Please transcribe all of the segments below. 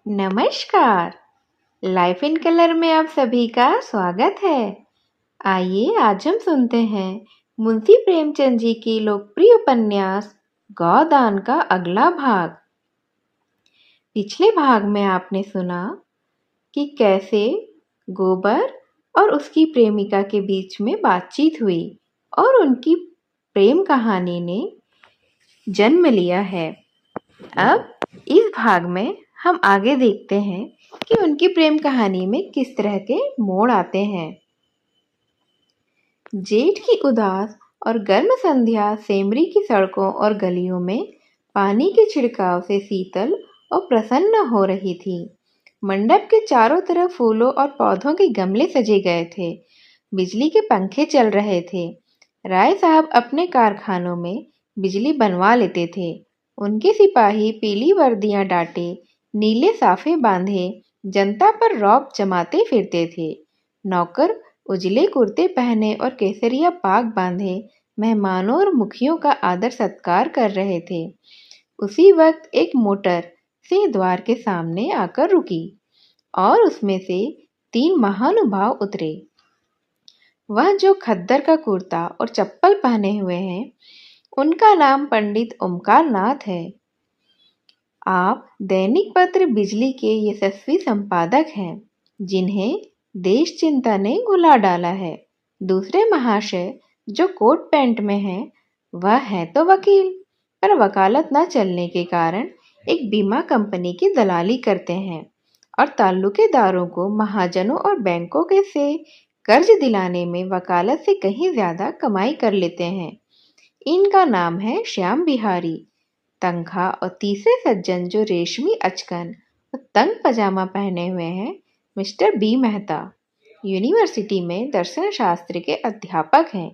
नमस्कार। Life in colour में आप सभी का स्वागत है। आइए आज हम सुनते हैं मुंशी प्रेमचंद जी की लोकप्रिय उपन्यास गौदान का अगला भाग। पिछले भाग में आपने सुना कि कैसे गोबर और उसकी प्रेमिका के बीच में बातचीत हुई और उनकी प्रेम कहानी ने जन्म लिया है। अब इस भाग में हम आगे देखते हैं कि उनकी प्रेम कहानी में किस तरह के मोड़ आते हैं। जेठ की उदास और गर्म संध्या सेमरी की सड़कों और गलियों में पानी के छिड़काव से शीतल और प्रसन्न हो रही थी। मंडप के चारों तरफ फूलों और पौधों के गमले सजे गए थे। बिजली के पंखे चल रहे थे। राय साहब अपने कारखानों में बिजली बनवा लेते थे। उनके सिपाही पीली वर्दियां डाटे, नीले साफे बांधे जनता पर रौब जमाते फिरते थे। नौकर उजले कुर्ते पहने और केसरिया पाग बांधे मेहमानों और मुखियों का आदर सत्कार कर रहे थे। उसी वक्त एक मोटर सिंह द्वार के सामने आकर रुकी और उसमें से 3 महानुभाव उतरे। वह जो खद्दर का कुर्ता और चप्पल पहने हुए हैं, उनका नाम पंडित ओमकार नाथ है। आप दैनिक पत्र बिजली के यशस्वी संपादक हैं, जिन्हें देश चिंता ने घुला डाला है। दूसरे महाशय जो कोट पैंट में हैं, वह है तो वकील, पर वकालत न चलने के कारण एक बीमा कंपनी की दलाली करते हैं और ताल्लुकेदारों को महाजनों और बैंकों के से कर्ज दिलाने में वकालत से कहीं ज्यादा कमाई कर लेते हैं। इनका नाम है श्याम बिहारी। तनखा और तीसरे सज्जन जो रेशमी अचकन और तंग पजामा पहने हुए हैं, मिस्टर बी मेहता, यूनिवर्सिटी में दर्शन शास्त्र के अध्यापक हैं।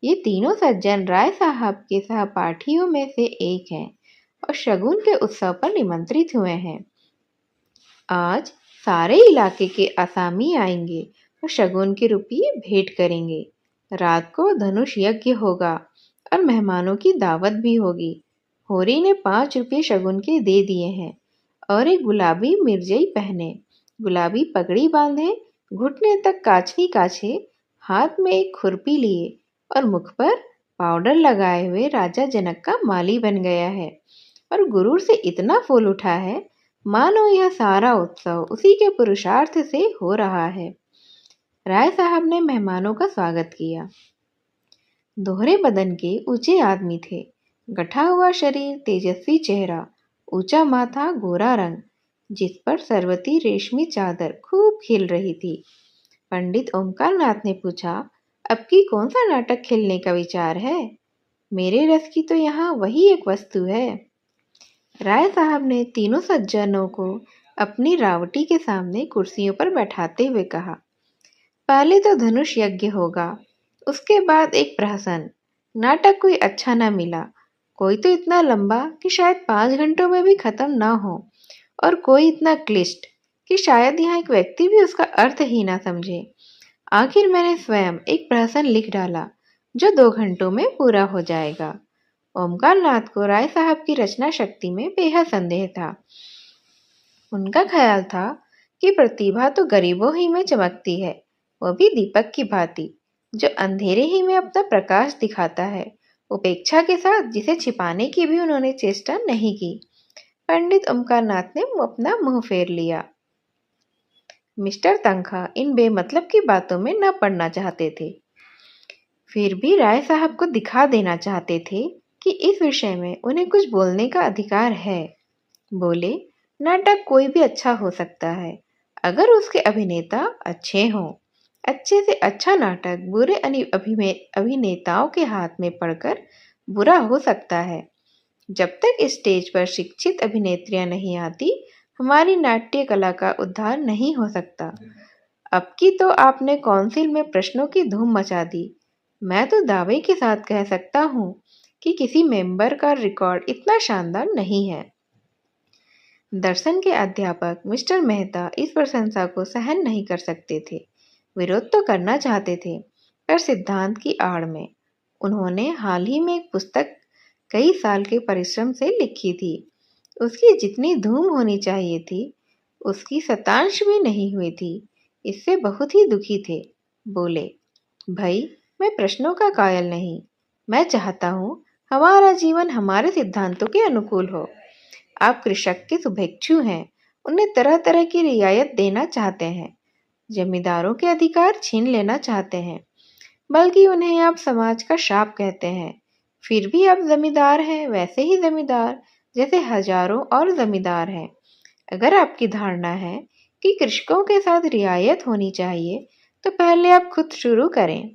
ये तीनों सज्जन राय साहब के सहपाठियों में से एक हैं और शगुन के उत्सव पर निमंत्रित हुए हैं। आज सारे इलाके के असामी आएंगे और शगुन के रुपये भेंट करेंगे। रात को धनुष यज्ञ होगा और मेहमानों की दावत भी होगी। होरी ने 5 रुपये शगुन के दे दिए हैं और एक गुलाबी मिर्जई पहने, गुलाबी पगड़ी बांधे, घुटने तक काछी काछे, हाथ में एक खुरपी लिए और मुख पर पाउडर लगाए हुए राजा जनक का माली बन गया है और गुरूर से इतना फूल उठा है मानो यह सारा उत्सव उसी के पुरुषार्थ से हो रहा है। राय साहब ने मेहमानों का स्वागत किया। दोहरे बदन के ऊंचे आदमी थे। गठा हुआ शरीर, तेजस्वी चेहरा, ऊंचा माथा, गोरा रंग, जिस पर सरवती रेशमी चादर खूब खिल रही थी। पंडित ओमकार नाथ ने पूछा, अब की कौन सा नाटक खेलने का विचार है? मेरे रस की तो यहाँ वही एक वस्तु है। राय साहब ने तीनों सज्जनों को अपनी रावटी के सामने कुर्सियों पर बैठाते हुए कहा, पहले तो धनुष यज्ञ होगा, उसके बाद एक प्रहसन। नाटक कोई अच्छा ना मिला, कोई तो इतना लंबा कि शायद 5 घंटों में भी खत्म ना हो, और कोई इतना क्लिष्ट कि शायद यहाँ एक व्यक्ति भी उसका अर्थ ही ना समझे। आखिर मैंने स्वयं एक प्रहसन लिख डाला जो 2 घंटों में पूरा हो जाएगा। ओमकार नाथ को राय साहब की रचना शक्ति में बेहद संदेह था। उनका ख्याल था कि प्रतिभा तो गरीबों ही में चमकती है, वो भी दीपक की भांति, जो अंधेरे ही में अपना प्रकाश दिखाता है, उपेक्षा के साथ जिसे छिपाने की भी उन्होंने चेष्टा नहीं की। पंडित ओमकार नाथ ने अपना मुंह फेर लिया। मिस्टर तंखा इन बेमतलब की बातों में न पड़ना चाहते थे, फिर भी राय साहब को दिखा देना चाहते थे कि इस विषय में उन्हें कुछ बोलने का अधिकार है। बोले, नाटक कोई भी अच्छा हो सकता है अगर उसके अभिनेता अच्छे हों। अच्छे से अच्छा नाटक बुरे अभिनेताओं के हाथ में पड़कर बुरा हो सकता है। जब तक स्टेज पर शिक्षित अभिनेत्रियां नहीं आती, हमारी नाट्य कला का उद्धार नहीं हो सकता। अब की तो आपने काउंसिल में प्रश्नों की धूम मचा दी। मैं तो दावे के साथ कह सकता हूँ कि किसी मेंबर का रिकॉर्ड इतना शानदार नहीं है। दर्शन के अध्यापक मिस्टर मेहता इस प्रशंसा को सहन नहीं कर सकते थे। विरोध तो करना चाहते थे, पर सिद्धांत की आड़ में। उन्होंने हाल ही में एक पुस्तक कई साल के परिश्रम से लिखी थी। उसकी जितनी धूम होनी चाहिए थी, उसकी शतांश भी नहीं हुई थी। इससे बहुत ही दुखी थे। बोले, भाई, मैं प्रश्नों का कायल नहीं। मैं चाहता हूँ हमारा जीवन हमारे सिद्धांतों के अनुकूल हो। आप कृषक के शुभेच्छु हैं, उन्हें तरह तरह की रियायत देना चाहते हैं, जमींदारों के अधिकार छीन लेना चाहते हैं, बल्कि उन्हें आप समाज का शाप कहते हैं। फिर भी आप जमींदार हैं, वैसे ही जमींदार जैसे हजारों और जमींदार हैं। अगर आपकी धारणा है कि कृषकों के साथ रियायत होनी चाहिए, तो पहले आप खुद शुरू करें।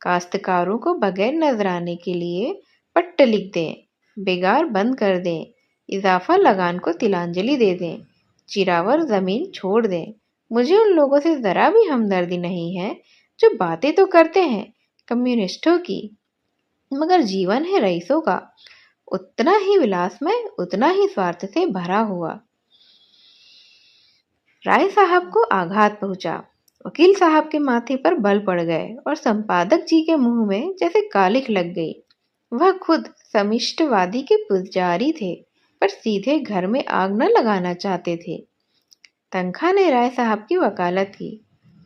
काश्तकारों को बगैर नजराने के लिए पट्ट लिख दें, बेगार बंद कर दें, इजाफा लगान को तिलांजलि दे दें, चिरावर जमीन छोड़ दें। मुझे उन लोगों से जरा भी हमदर्दी नहीं है जो बातें तो करते हैं कम्युनिस्टों की, मगर जीवन है रईसों का, उतना ही विलासमय, उतना ही स्वार्थ से भरा हुआ। राय साहब को आघात पहुंचा। वकील साहब के माथे पर बल पड़ गए और संपादक जी के मुंह में जैसे कालिख लग गई। वह खुद समिष्टवादी के पुजारी थे, पर सीधे घर में आग न लगाना चाहते थे। तनखा ने राय साहब की वकालत की।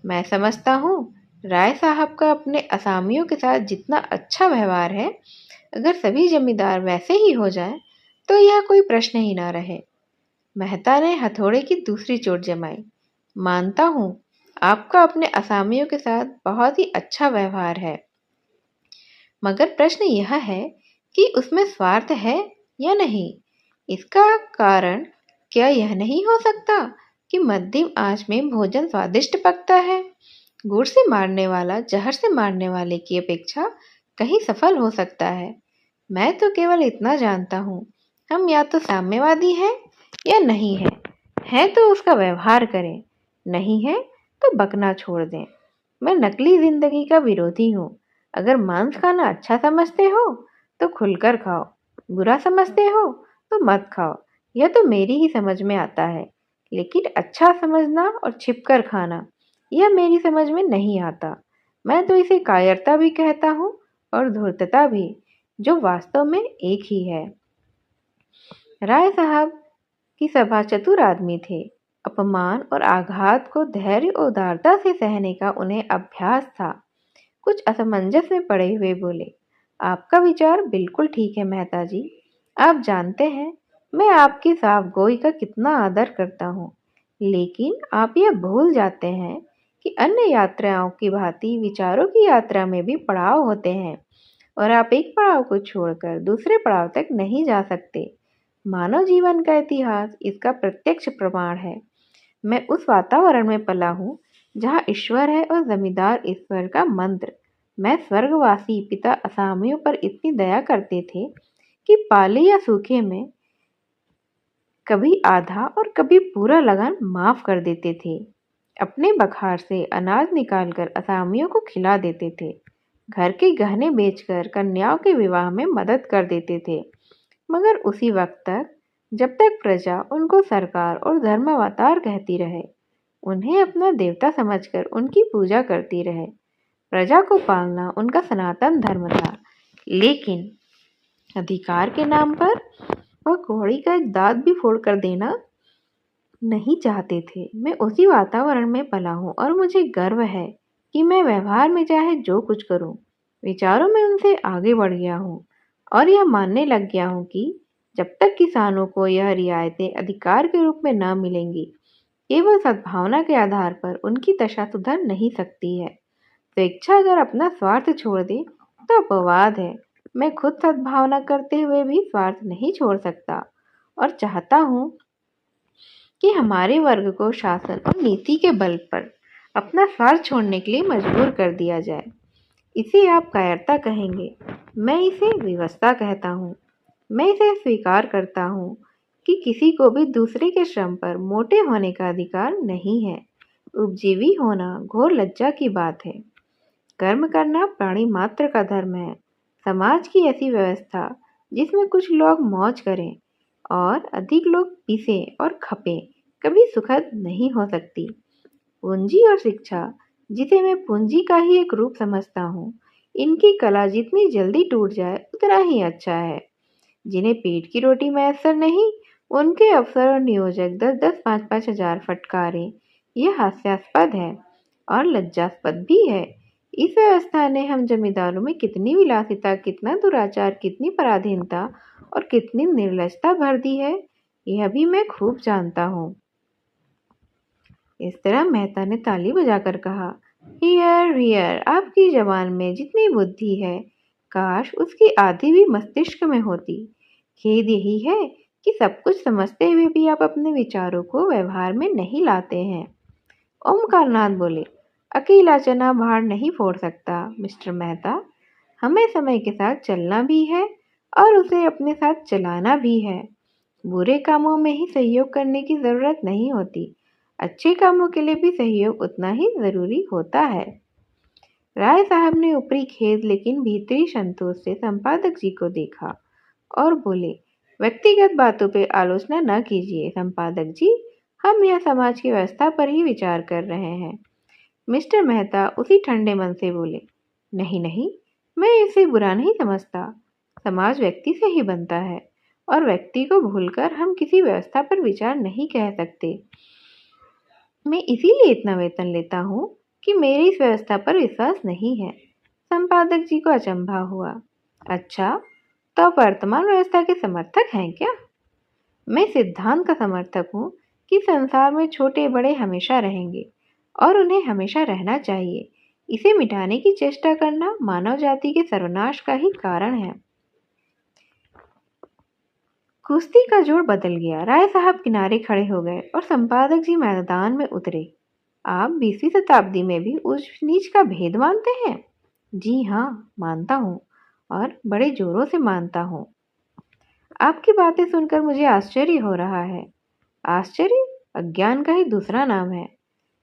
मैं समझता हूँ राय साहब का अपने असामियों के साथ जितना अच्छा व्यवहार है, अगर सभी जमींदार वैसे ही हो जाएं, तो यह कोई प्रश्न ही ना रहे। मेहता ने हथौड़े की दूसरी चोट जमाई। मानता हूँ आपका अपने असामियों के साथ बहुत ही अच्छा व्यवहार है, मगर प्रश्न यह है कि उसमें स्वार्थ है या नहीं। इसका कारण क्या यह नहीं हो सकता कि मध्यम आंच में भोजन स्वादिष्ट पकता है? गुड़ से मारने वाला जहर से मारने वाले की अपेक्षा कहीं सफल हो सकता है। मैं तो केवल इतना जानता हूँ, हम या तो साम्यवादी हैं या नहीं है तो उसका व्यवहार करें, नहीं है तो बकना छोड़ दें। मैं नकली जिंदगी का विरोधी हूँ। अगर मांस खाना अच्छा समझते हो तो खुलकर खाओ, बुरा समझते हो तो मत खाओ। यह तो मेरी ही समझ में आता है, लेकिन अच्छा समझना और छिपकर खाना, यह मेरी समझ में नहीं आता। मैं तो इसे कायरता भी कहता हूँ और धूर्तता भी, जो वास्तव में एक ही है। राय साहब की सभा चतुर आदमी थे। अपमान और आघात को धैर्य और उदारता से सहने का उन्हें अभ्यास था। कुछ असमंजस में पड़े हुए बोले, आपका विचार बिल्कुल ठीक है मेहता जी। आप जानते हैं मैं आपकी साफगोई का कितना आदर करता हूँ, लेकिन आप यह भूल जाते हैं कि अन्य यात्राओं की भांति विचारों की यात्रा में भी पड़ाव होते हैं, और आप एक पड़ाव को छोड़कर दूसरे पड़ाव तक नहीं जा सकते। मानव जीवन का इतिहास इसका प्रत्यक्ष प्रमाण है। मैं उस वातावरण में पला हूँ जहाँ ईश्वर है और जमींदार ईश्वर का मंत्र। मैं स्वर्गवासी पिता असामियों पर इतनी दया करते थे कि पाले या सूखे में कभी आधा और कभी पूरा लगान माफ कर देते थे। अपने बखार से अनाज निकालकर असामियों को खिला देते थे। घर के गहने बेचकर कन्याओं के विवाह में मदद कर देते थे, मगर उसी वक्त तक जब तक प्रजा उनको सरकार और धर्मावतार कहती रहे, उन्हें अपना देवता समझकर उनकी पूजा करती रहे। प्रजा को पालना उनका सनातन धर्म था, लेकिन अधिकार के नाम पर वह कौड़ी का एक दांत भी फोड़कर देना नहीं चाहते थे। मैं उसी वातावरण में पला हूँ और मुझे गर्व है कि मैं व्यवहार में चाहे जो कुछ करूँ, विचारों में उनसे आगे बढ़ गया हूँ और यह मानने लग गया हूँ कि जब तक किसानों को यह रियायतें अधिकार के रूप में न मिलेंगी, केवल सद्भावना के आधार पर उनकी दशा सुधर नहीं सकती है। स्वेच्छा अगर अपना स्वार्थ छोड़ दे तो अपवाद है। मैं खुद सद्भावना करते हुए भी स्वार्थ नहीं छोड़ सकता और चाहता हूँ कि हमारे वर्ग को शासन और नीति के बल पर अपना स्वार्थ छोड़ने के लिए मजबूर कर दिया जाए। इसे आप कायरता कहेंगे, मैं इसे विवशता कहता हूँ। मैं इसे स्वीकार करता हूँ कि किसी को भी दूसरे के श्रम पर मोटे होने का अधिकार नहीं है। उपजीवी होना घोर लज्जा की बात है। कर्म करना प्राणी मात्र का धर्म है। समाज की ऐसी व्यवस्था जिसमें कुछ लोग मौज करें और अधिक लोग पीसे और खपें, कभी सुखद नहीं हो सकती। पूंजी और शिक्षा, जिसे मैं पूंजी का ही एक रूप समझता हूँ, इनकी कला जितनी जल्दी टूट जाए उतना ही अच्छा है। जिन्हें पेट की रोटी मैसर नहीं, उनके अफसर और नियोजक 10-10, 5-5 हजार फटकारे। यह हास्यास्पद है और लज्जास्पद भी है। इस व्यवस्था ने हम जमींदारों में कितनी विलासिता, कितना दुराचार, कितनी पराधीनता और कितनी निर्लजता भर दी है, यह भी मैं खूब जानता हूँ। इस तरह मेहता ने ताली बजाकर कहा, हियर हियर, आपकी जबान में जितनी बुद्धि है, काश उसकी आधी भी मस्तिष्क में होती। खेद यही है कि सब कुछ समझते हुए भी आप अपने विचारों को व्यवहार में नहीं लाते हैं। ओमकारनाथ बोले, अकेला चना भार नहीं फोड़ सकता मिस्टर मेहता। हमें समय के साथ चलना भी है और उसे अपने साथ चलाना भी है। बुरे कामों में ही सहयोग करने की जरूरत नहीं होती, अच्छे कामों के लिए भी सहयोग उतना ही जरूरी होता है। राय साहब ने ऊपरी खेद लेकिन भीतरी संतोष से संपादक जी को देखा और बोले, व्यक्तिगत बातों पे आलोचना न कीजिए संपादक जी, हम यह समाज की व्यवस्था पर ही विचार कर रहे हैं। मिस्टर मेहता उसी ठंडे मन से बोले, नहीं नहीं, मैं इसे बुरा नहीं समझता। समाज व्यक्ति से ही बनता है और व्यक्ति को भूलकर हम किसी व्यवस्था पर विचार नहीं कह सकते। मैं इसीलिए इतना वेतन लेता हूँ कि मेरी इस व्यवस्था पर विश्वास नहीं है। संपादक जी को अचंभा हुआ। अच्छा, तो आप वर्तमान व्यवस्था के समर्थक हैं क्या? मैं सिद्धांत का समर्थक हूँ कि संसार में छोटे बड़े हमेशा रहेंगे और उन्हें हमेशा रहना चाहिए। इसे मिटाने की चेष्टा करना मानव जाति के सर्वनाश का ही कारण है। कुश्ती का जोर बदल गया। राय साहब किनारे खड़े हो गए और संपादक जी मैदान में उतरे। आप 20वीं शताब्दी में भी ऊंच नीच का भेद मानते हैं? जी हाँ, मानता हूँ और बड़े जोरों से मानता हूँ। आपकी बातें सुनकर मुझे आश्चर्य हो रहा है। आश्चर्य अज्ञान का ही दूसरा नाम है।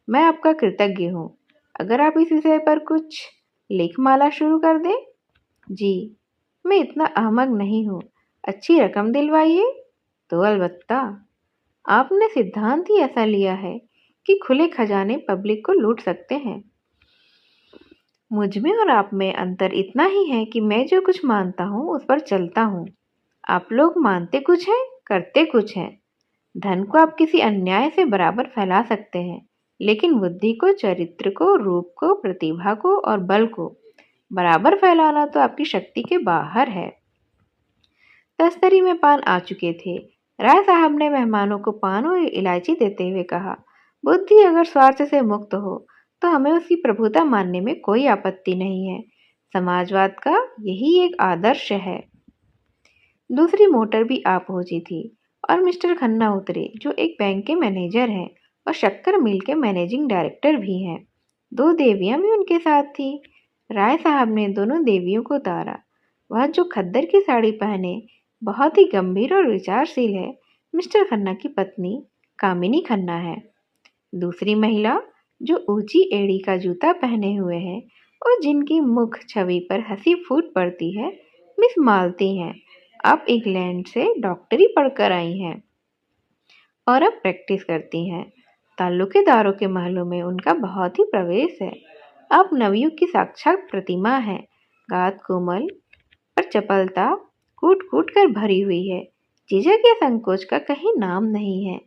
मैं आपका कृतज्ञ हूँ। अगर आप इस विषय पर कुछ लेखमाला शुरू कर दें। जी, मैं इतना अहमक नहीं हूँ। अच्छी रकम दिलवाइए तो अलबत्ता। आपने सिद्धांत ही ऐसा लिया है कि खुले खजाने पब्लिक को लूट सकते हैं। मुझ में और आप में अंतर इतना ही है कि मैं जो कुछ मानता हूँ उस पर चलता हूँ। आप लोग मानते कुछ हैं, करते कुछ हैं। धन को आप किसी अन्याय से बराबर फैला सकते हैं, लेकिन बुद्धि को, चरित्र को, रूप को, प्रतिभा को और बल को बराबर फैलाना तो आपकी शक्ति के बाहर है। तस्तरी में पान आ चुके थे। राय साहब ने मेहमानों को पान और इलायची देते हुए कहा, बुद्धि अगर स्वार्थ से मुक्त हो तो हमें उसकी प्रभुता मानने में कोई आपत्ति नहीं है। समाजवाद का यही एक आदर्श है। दूसरी मोटर भी आ पहुंची थी और मिस्टर खन्ना उतरे, जो एक बैंक के मैनेजर हैं और शक्कर मिल के मैनेजिंग डायरेक्टर भी हैं। 2 देवियां भी उनके साथ थी। राय साहब ने दोनों देवियों को उतारा। वह जो खद्दर की साड़ी पहने बहुत ही गंभीर और विचारशील है, मिस्टर खन्ना की पत्नी कामिनी खन्ना है। दूसरी महिला जो ऊंची एड़ी का जूता पहने हुए है और जिनकी मुख छवि पर हंसी फूट पड़ती है, मिस मालती हैं। आप इंग्लैंड से डॉक्टरी पढ़कर आई हैं और अब प्रैक्टिस करती हैं। ताल्लुकेदारों के महलों में उनका बहुत ही प्रवेश है। आप नवयुग की साक्षात प्रतिमा हैं। गात कोमल पर चपलता कूट कूट कर भरी हुई है। झिझक या संकोच का कहीं नाम नहीं है।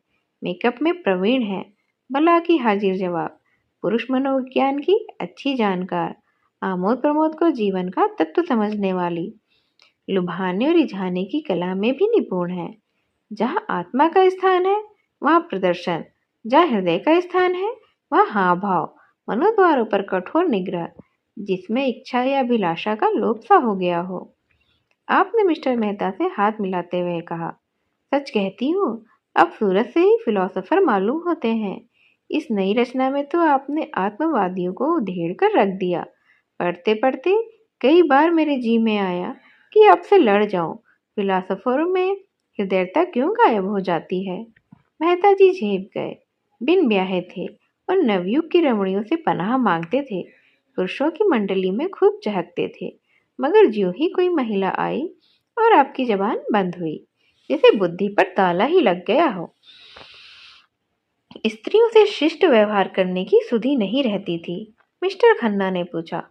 मेकअप में प्रवीण है, भला की हाजिर जवाब, पुरुष मनोविज्ञान की अच्छी जानकार, आमोद प्रमोद को जीवन का तत्व समझने वाली, लुभाने और रिझाने की कला में भी निपुण है। जहाँ आत्मा का स्थान है वहाँ प्रदर्शन, जहाँ हृदय का स्थान है वहाँ हाव भाव, मनोद्वारों पर कठोर निग्रह, जिसमें इच्छा या अभिलाषा का लोप सा हो गया हो। आपने मिस्टर मेहता से हाथ मिलाते हुए कहा, सच कहती हूँ, आप सूरत से ही फिलोसोफर मालूम होते हैं। इस नई रचना में तो आपने आत्मवादियों को उधेड़ कर रख दिया। पढ़ते पढ़ते कई बार मेरे जी में आया कि आपसे लड़ जाऊं। फिलोसोफरों में हृदयता क्यों गायब हो जाती है? मेहता जी झेप गए। बिन ब्याहे थे और नवयुग की रमणियों से पनाह मांगते थे। पुरुषों की मंडली में खूब चहकते थे, मगर ज्यों ही कोई महिला आई और आपकी जबान बंद हुई, जैसे बुद्धि पर ताला ही लग गया हो। स्त्रियों से शिष्ट व्यवहार करने की सुधि नहीं रहती थी। मिस्टर खन्ना ने पूछा,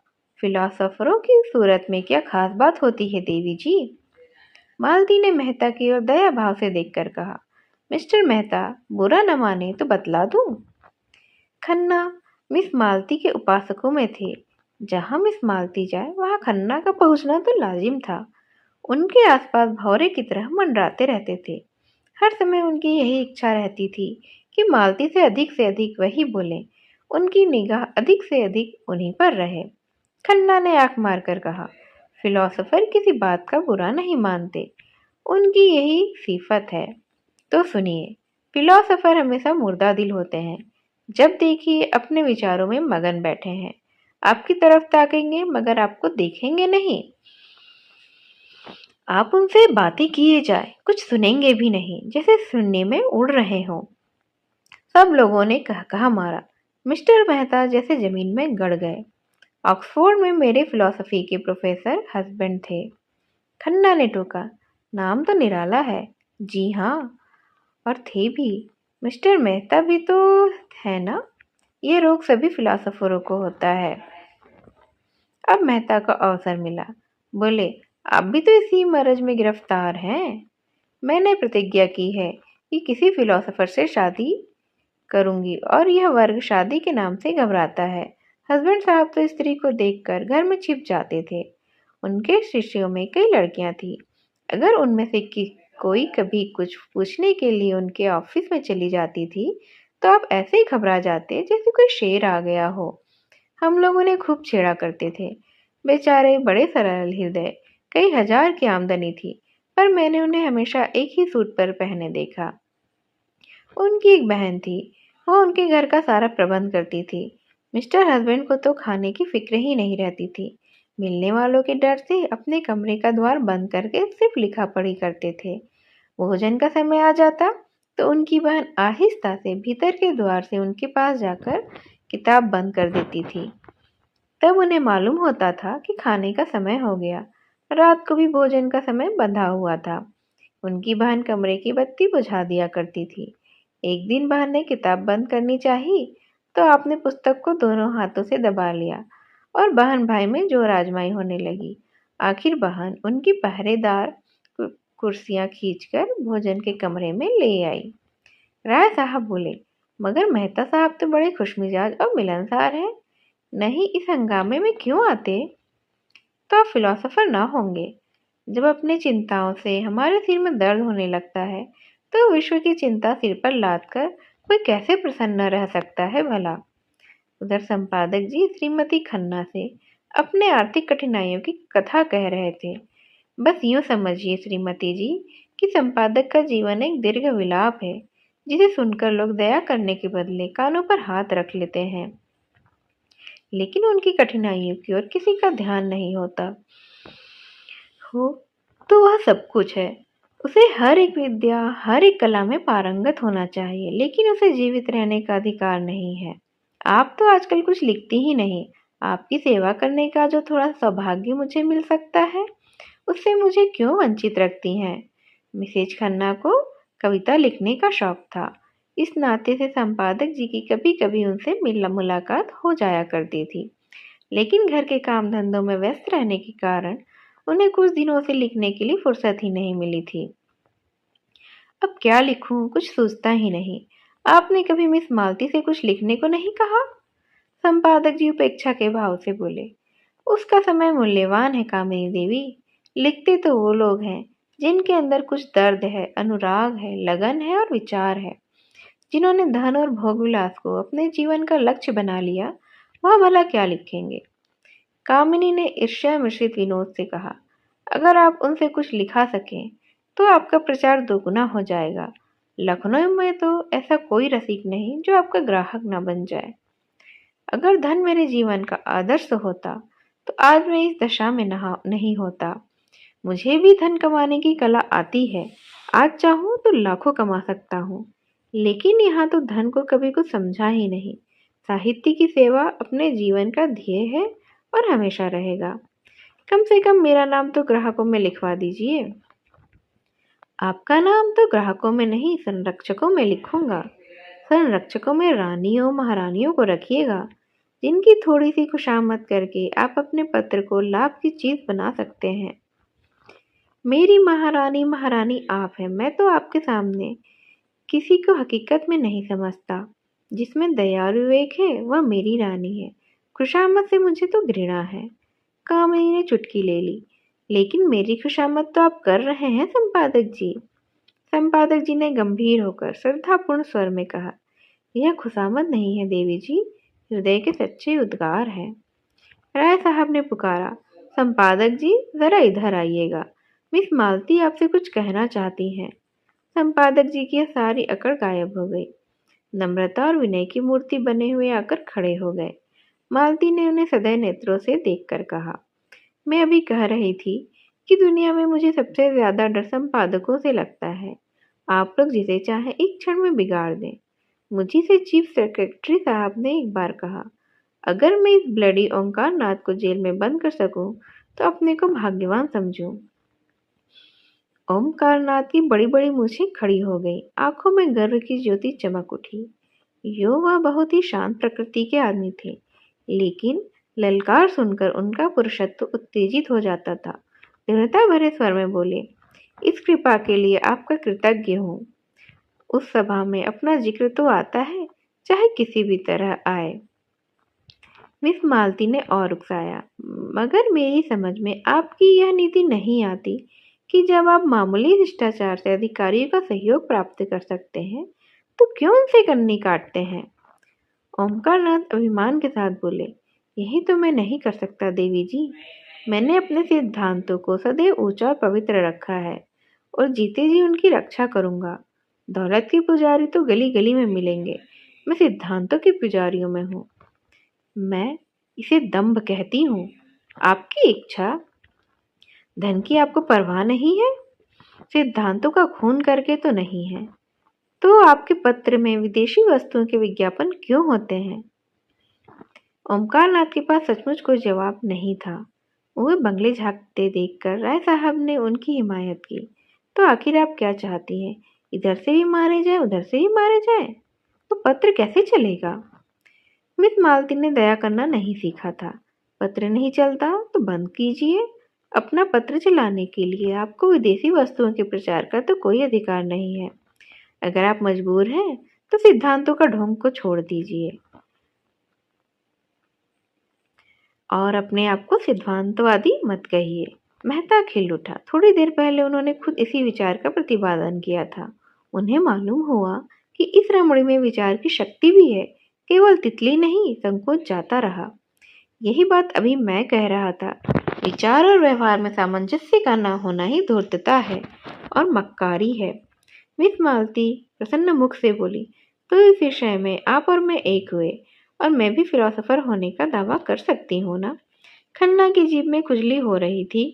फिलोसोफरों की सूरत में क्या खास बात होती है देवी जी? मालती ने मेहता की ओर दया भाव से देखकर कहा, मिस्टर मेहता, बुरा न माने तो बतला दूं। खन्ना मिस मालती के उपासकों में थे। जहां मिस मालती जाए वहां खन्ना का पहुंचना तो लाजिम था। उनके आसपास भौरे की तरह मंडराते रहते थे। हर समय उनकी यही इच्छा रहती थी कि मालती से अधिक वही बोले, उनकी निगाह अधिक से अधिक उन्हीं पर रहे। खन्ना ने आंख मारकर कहा, फिलोसोफर किसी बात का बुरा नहीं मानते, उनकी यही सिफत है। तो सुनिए, फिलोसोफर हमेशा मुर्दा दिल होते हैं। जब देखिए अपने विचारों में मगन बैठे हैं, आपकी तरफ ताकेंगे मगर आपको देखेंगे नहीं। आप उनसे बातें किए जाए, कुछ सुनेंगे भी नहीं, जैसे सुनने में उड़ रहे हों। सब लोगों ने कहा मारा। मिस्टर मेहता जैसे जमीन में गड़ गए। ऑक्सफोर्ड में मेरे फिलॉसफी के प्रोफेसर हस्बैंड थे। खन्ना ने टोका, नाम तो निराला है। जी हाँ, और थे भी। मिस्टर मेहता भी तो है ना। ये रोग सभी फिलोसोफरों को होता है। अब मेहता को अवसर मिला। बोले, आप भी तो इसी मरज में गिरफ्तार हैं। मैंने प्रतिज्ञा की है कि किसी फिलोसोफर से शादी करूंगी और यह वर्ग शादी के नाम से घबराता है। हस्बैंड साहब तो स्त्री को देखकर घर में छिप जाते थे। उनके शिष्यों में कई लड़कियां थी। अगर उनमें से कोई कभी कुछ पूछने के लिए उनके ऑफिस में चली जाती थी तो आप ऐसे ही घबरा जाते जैसे कोई शेर आ गया हो। हम लोग उन्हें खूब छेड़ा करते थे। बेचारे बड़े सरल हृदय, कई हजार की आमदनी थी, पर मैंने उन्हें हमेशा एक ही सूट पर पहने देखा। उनकी एक बहन थी, वो उनके घर का सारा प्रबंध करती थी। मिस्टर हस्बैंड को तो खाने की फिक्र ही नहीं रहती थी। मिलने वालों के डर से अपने कमरे का द्वार बंद करके सिर्फ लिखा पढ़ी करते थे। भोजन का समय आ जाता तो उनकी बहन आहिस्ता से भीतर के द्वार से उनके पास जाकर किताब बंद कर देती थी। तब उन्हें मालूम होता था कि खाने का समय हो गया। रात को भी भोजन का समय बंधा हुआ था। उनकी बहन कमरे की बत्ती बुझा दिया करती थी। एक दिन बहन ने किताब बंद करनी चाही तो आपने पुस्तक को दोनों हाथों से दबा लिया और बहन भाई में जोर आजमाई होने लगी। आखिर बहन उनकी पहरेदार कुर्सियां खींचकर भोजन के कमरे में ले आई। राय साहब बोले, मगर मेहता साहब तो बड़े खुशमिजाज और मिलनसार हैं, नहीं इस हंगामे में क्यों आते। तो आप फिलोसोफर ना होंगे। जब अपनी चिंताओं से हमारे सिर में दर्द होने लगता है तो विश्व की चिंता सिर पर लाद कर कोई कैसे प्रसन्न रह सकता है भला। उधर संपादक जी श्रीमती खन्ना से अपने आर्थिक कठिनाइयों की कथा कह रहे थे। बस यूं समझिए श्रीमती जी कि संपादक का जीवन एक दीर्घ विलाप है, जिसे सुनकर लोग दया करने के बदले कानों पर हाथ रख लेते हैं, लेकिन उनकी कठिनाइयों की ओर किसी का ध्यान नहीं होता। हो तो वह सब कुछ है। उसे हर एक विद्या, हर एक कला में पारंगत होना चाहिए, लेकिन उसे जीवित रहने का अधिकार नहीं है। आप तो आजकल कुछ लिखती ही नहीं। आपकी सेवा करने का जो थोड़ा सौभाग्य मुझे मिल सकता है, उससे मुझे क्यों वंचित रखती हैं। मिसेज खन्ना को कविता लिखने का शौक था। इस नाते से संपादक जी की कभी कभी उनसे मुलाकात हो जाया करती थी, लेकिन घर के काम धंधों में व्यस्त रहने के कारण उन्हें कुछ दिनों से लिखने के लिए फुर्सत ही नहीं मिली थी। अब क्या लिखूं, कुछ सूझता ही नहीं। आपने कभी मिस मालती से कुछ लिखने को नहीं कहा। संपादक जी उपेक्षा के भाव से बोले, उसका समय मूल्यवान है कामिनी देवी। लिखते तो वो लोग हैं जिनके अंदर कुछ दर्द है, अनुराग है, लगन है और विचार है। जिन्होंने धन और भोग विलास को अपने जीवन का लक्ष्य बना लिया, वह भला क्या लिखेंगे। कामिनी ने ईर्ष्या मिश्रित विनोद से कहा, अगर आप उनसे कुछ लिखा सकें तो आपका प्रचार दोगुना हो जाएगा। लखनऊ में तो ऐसा कोई रसिक नहीं जो आपका ग्राहक न बन जाए। अगर धन मेरे जीवन का आदर्श होता तो आज मैं इस दशा में नहीं होता। मुझे भी धन कमाने की कला आती है। आज चाहूं तो लाखों कमा सकता हूँ, लेकिन यहाँ तो धन को कभी कुछ समझा ही नहीं। साहित्य की सेवा अपने जीवन का ध्येय है और हमेशा रहेगा। कम से कम मेरा नाम तो ग्राहकों में लिखवा दीजिए। आपका नाम तो ग्राहकों में नहीं, संरक्षकों में लिखूंगा। संरक्षकों में रानियों महारानियों को रखिएगा, जिनकी थोड़ी सी खुशामद करके आप अपने पत्र को लाभ की चीज बना सकते हैं। मेरी महारानी महारानी आप हैं। मैं तो आपके सामने किसी को हकीकत में नहीं समझता। जिसमें दया और विवेक है वह मेरी रानी है। खुशामद से मुझे तो घृणा है। कामिनी ने चुटकी ले ली। लेकिन मेरी खुशामद तो आप कर रहे हैं संपादक जी। संपादक जी ने गंभीर होकर श्रद्धापूर्ण स्वर में कहा, यह खुशामद नहीं है देवी जी, हृदय के सच्चे उद्गार है। राय साहब ने पुकारा, संपादक जी जरा इधर आइएगा, मिस मालती आपसे कुछ कहना चाहती हैं। संपादक जी की सारी अकड़ गायब हो गई। नम्रता और विनय की मूर्ति बने हुए आकर खड़े हो गए। मालती ने उन्हें सदैव नेत्रों से देखकर कहा, मैं अभी कह रही थी कि दुनिया में मुझे सबसे ज्यादा डर संपादकों से लगता है। आप लोग जिसे चाहे एक क्षण में बिगाड़ दें। मुझी से चीफ सेक्रेटरी साहब ने एक बार कहा, अगर मैं इस ब्लडी ओंकार नाथ को जेल में बंद कर सकूं तो अपने को भाग्यवान समझूं। ओमकार नाथ की बड़ी बड़ी मूछें खड़ी हो गई, आंखों में गर्व की ज्योति चमक उठी। यो वह बहुत ही शांत प्रकृति के आदमी थे, लेकिन ललकार सुनकर उनका पुरुषत्व उत्तेजित हो जाता था। दृढ़ता भरे स्वर में बोले, इस कृपा के लिए आपका कृतज्ञ हूँ। उस सभा में अपना जिक्र तो आता है, चाहे किसी भी तरह आए। मिस मालती ने और उकसाया, मगर मेरी समझ में आपकी यह नीति नहीं आती कि जब आप मामूली शिष्टाचार से अधिकारियों का सहयोग प्राप्त कर सकते हैं तो क्यों उनसे कन्नी काटते हैं। ओमकार नाथ अभिमान के साथ बोले, यही तो मैं नहीं कर सकता देवी जी। मैंने अपने सिद्धांतों को सदैव ऊंचा और पवित्र रखा है और जीते जी उनकी रक्षा करूंगा। दौलत के पुजारी तो गली गली में मिलेंगे, मैं सिद्धांतों के पुजारियों में हूँ। मैं इसे दंभ कहती हूँ। आपकी इच्छा, धन की आपको परवाह नहीं है, सिद्धांतों का खून करके तो नहीं है, तो आपके पत्र में विदेशी वस्तुओं के विज्ञापन क्यों होते हैं। ओमकार नाथ के पास सचमुच कोई जवाब नहीं था। वह बंगले झांकते देखकर राय साहब ने उनकी हिमायत की, तो आखिर आप क्या चाहती हैं, इधर से भी मारे जाए उधर से भी मारे जाए, तो पत्र कैसे चलेगा। मिस मालती ने दया करना नहीं सीखा था। पत्र नहीं चलता तो बंद कीजिए। अपना पत्र चलाने के लिए आपको विदेशी वस्तुओं के प्रचार का तो कोई अधिकार नहीं है। अगर आप मजबूर हैं तो सिद्धांतों का ढोंग को छोड़ दीजिए और अपने आप को सिद्धांतवादी मत कहिए। मेहता खिल उठा। थोड़ी देर पहले उन्होंने खुद इसी विचार का प्रतिपादन किया था। उन्हें मालूम हुआ कि इस रमणी में विचार की शक्ति भी है, केवल तितली नहीं संकोच जाता रहा। यही बात अभी मैं कह रहा था। विचार और व्यवहार में सामंजस्य का न होना ही धूर्तता है और मक्कारी है। मिस मालती प्रसन्न मुख से बोली, तो इस विषय में आप और मैं एक हुए और मैं भी फिलोसोफर होने का दावा कर सकती हूँ ना। खन्ना की जीभ में खुजली हो रही थी।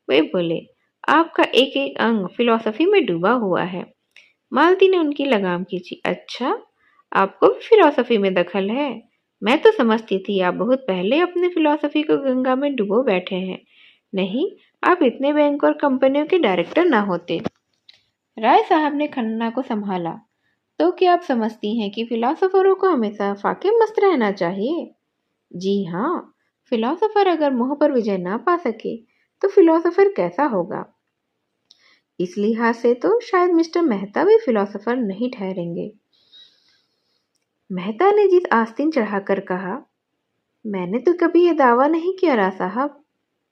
वे बोले, आपका एक एक अंग फिलोसफी में डूबा हुआ है। मालती ने उनकी लगाम खींची। अच्छा, आपको भी फिलोसफी में दखल है। मैं तो समझती थी आप बहुत पहले अपने फिलॉसफी को गंगा में डुबो बैठे हैं। नहीं, आप इतने बैंक और कंपनियों के डायरेक्टर ना होते। राय साहब ने खन्ना को संभाला। तो क्या आप समझती हैं कि फिलोसोफरों को हमेशा फाके मस्त रहना चाहिए। जी हाँ, फिलोसोफर अगर मोह पर विजय ना पा सके तो फिलोसोफर कैसा होगा। इस लिहाज से तो शायद मिस्टर मेहता भी फिलोसोफर नहीं ठहरेंगे। मेहता ने जिस आस्तीन चढ़ाकर कहा, मैंने तो कभी यह दावा नहीं किया रा साहब।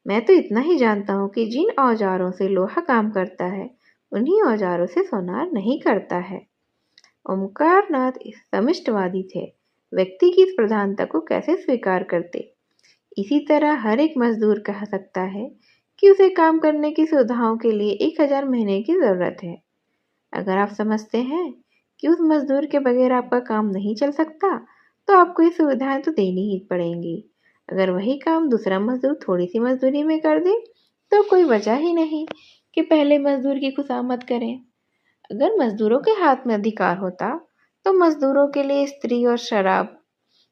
मैं तो इतना ही जानता हूँ कि जिन औजारों से लोहा काम करता है उन्हीं औजारों से सोनार नहीं करता है। ओमकार नाथ समिष्टवादी थे। व्यक्ति की इस प्रधानता को कैसे स्वीकार करते। इसी तरह हर एक मजदूर कह सकता है कि उसे काम करने की सुविधाओं के लिए 1000 महीने की जरूरत है। अगर आप समझते हैं कि उस मजदूर के बगैर आपका काम नहीं चल सकता तो आपको ये सुविधाएं तो देनी ही पड़ेंगी। अगर वही काम दूसरा मजदूर थोड़ी सी मजदूरी में कर दे तो कोई वजह ही नहीं कि पहले मजदूर की खुशामद करें। अगर मजदूरों के हाथ में अधिकार होता तो मजदूरों के लिए स्त्री और शराब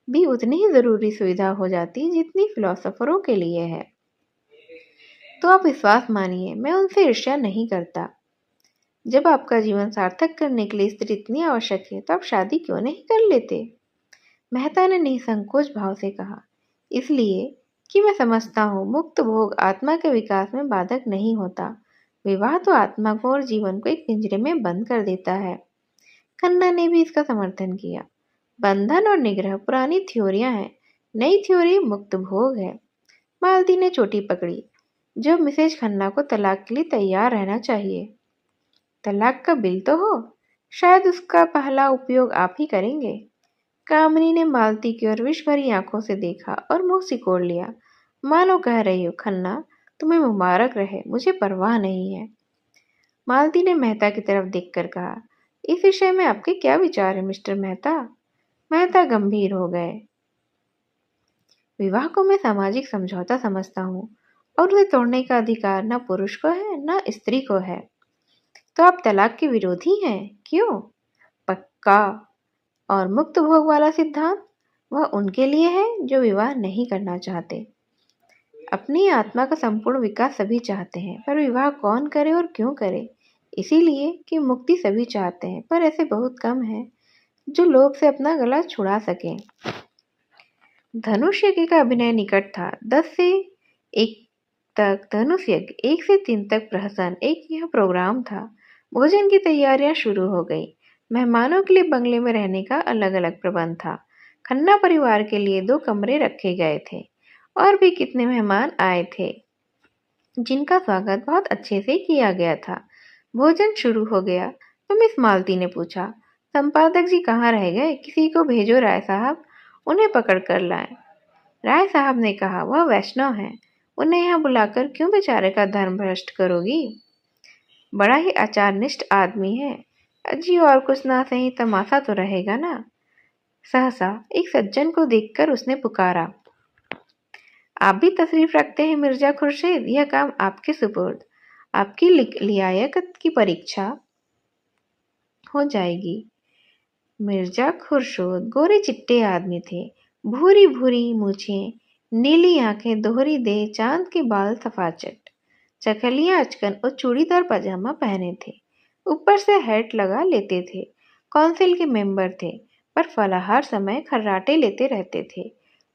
भी उतनी ही जरूरी सुविधा हो जाती जितनी फिलोसोफरों के लिए है। तो आप विश्वास मानिए, मैं उनसे ईर्ष्या नहीं करता। जब आपका जीवन सार्थक करने के लिए स्त्री इतनी आवश्यक है तो आप शादी क्यों नहीं कर लेते। मेहता ने निसंकोच भाव से कहा, इसलिए कि मैं समझता हूँ मुक्त भोग आत्मा के विकास में बाधक नहीं होता। विवाह तो आत्मा को और जीवन को एक पिंजरे में बंद कर देता है। खन्ना ने भी इसका समर्थन किया। बंधन और निग्रह पुरानी थ्योरियां हैं, नई थ्योरी मुक्त भोग है। मालती ने चोटी पकड़ी। जो मिसेज खन्ना को तलाक के लिए तैयार रहना चाहिए। तलाक का बिल तो हो, शायद उसका पहला उपयोग आप ही करेंगे। कामिनी ने मालती की ओर विष भरी आंखों से देखा और मुंह सिकोड़ लिया, मानो कह रही हो, खन्ना तुम्हें मुबारक रहे, मुझे परवाह नहीं है। मालती ने मेहता की तरफ देखकर कहा, इस विषय में आपके क्या विचार है मिस्टर मेहता? मेहता गंभीर हो गए। विवाह को मैं सामाजिक समझौता समझता हूँ और उसे तोड़ने का अधिकार न पुरुष को है न स्त्री को है। तो आप तलाक के विरोधी हैं, क्यों? पक्का। और मुक्त भोग वाला सिद्धांत, वह उनके लिए है जो विवाह नहीं करना चाहते। अपनी आत्मा का संपूर्ण विकास सभी चाहते हैं, पर विवाह कौन करे और क्यों करे? इसीलिए कि मुक्ति सभी चाहते हैं, पर ऐसे बहुत कम हैं जो लोभ से अपना गला छुड़ा सकें। धनुष यज्ञ का अभिनय निकट था। 10 से 1 तक धनुष यज्ञ, 1 से 3 तक प्रहसन, एक यह प्रोग्राम था। भोजन की तैयारियां शुरू हो गई। मेहमानों के लिए बंगले में रहने का अलग अलग प्रबंध था। खन्ना परिवार के लिए 2 कमरे रखे गए थे और भी कितने मेहमान आए थे जिनका स्वागत बहुत अच्छे से किया गया था। भोजन शुरू हो गया तो मिस मालती ने पूछा, संपादक जी कहाँ रह गए? किसी को भेजो राय साहब, उन्हें पकड़ कर लाएं। राय साहब ने कहा, वह वैष्णव हैं, उन्हें यहाँ बुलाकर क्यों बेचारे का धर्म भ्रष्ट करोगी? बड़ा ही आचारनिष्ठ आदमी है। अजी और कुछ ना सही तमाशा तो रहेगा ना। सहसा एक सज्जन को देखकर उसने पुकारा, आप भी तशरीफ रखते हैं मिर्जा खुर्शीद, यह काम आपके सुपुर्द। आपकी लियाकत की परीक्षा हो जाएगी। मिर्जा खुर्शीद गोरे चिट्टे आदमी थे, भूरी भूरी मूछें, नीली आंखें, दोहरी देह, चांद के बाल सफाचट, चकलियां अचकन और चूड़ीदार पजामा पहने थे। ऊपर से हैट लगा लेते थे। काउंसिल के मेंबर थे, पर फलाहार समय खर्राटे लेते रहते थे।